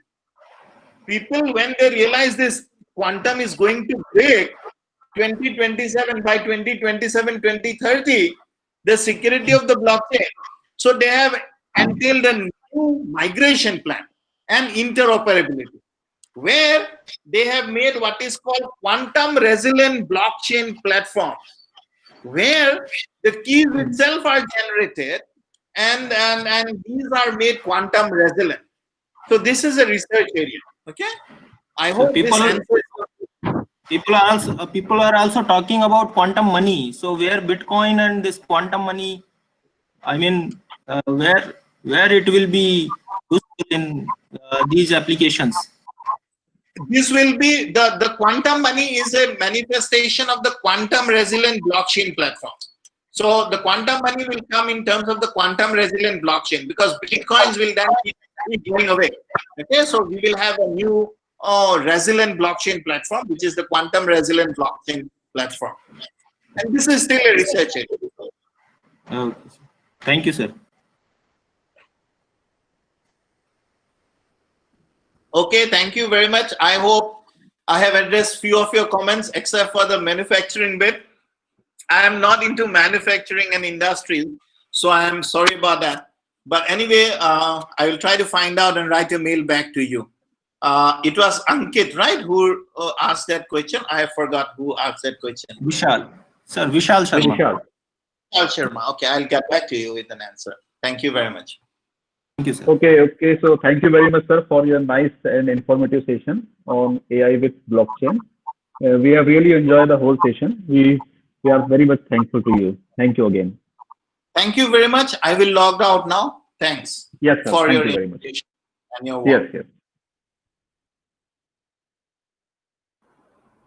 People, when they realize this quantum is going to break 2027, by 2027, 2030, the security of the blockchain. So they have entailed a new migration plan and interoperability, where they have made what is called quantum resilient blockchain platforms, where the keys itself are generated and these are made quantum resilient. So this is a research area. Okay, I hope this answers. People are also talking about quantum money. So where Bitcoin and this quantum money, I mean, where it will be useful in these applications? This will be the quantum money is a manifestation of the quantum resilient blockchain platform. So the quantum money will come in terms of the quantum resilient blockchain, because bitcoins will then keep going away. Okay, so we will have a new resilient blockchain platform, which is the quantum resilient blockchain platform. And this is still a research area. Okay. Thank you, sir. Okay, thank you very much. I hope I have addressed few of your comments, except for the manufacturing bit. I am not into manufacturing and industry, so I am sorry about that. But anyway, I will try to find out and write a mail back to you. It was Ankit, right, who asked that question? I forgot who asked that question. Vishal. Sir, Vishal Sharma. Vishal Sharma. Okay, I'll get back to you with an answer. Thank you very much. Thank you, sir. Okay. So thank you very much, sir, for your nice and informative session on AI with blockchain. We have really enjoyed the whole session. We are very much thankful to you. Thank you again. Thank you very much. I will log out now. Thanks. Yes, sir. For Thank your you very much. invitation and your work. Yes.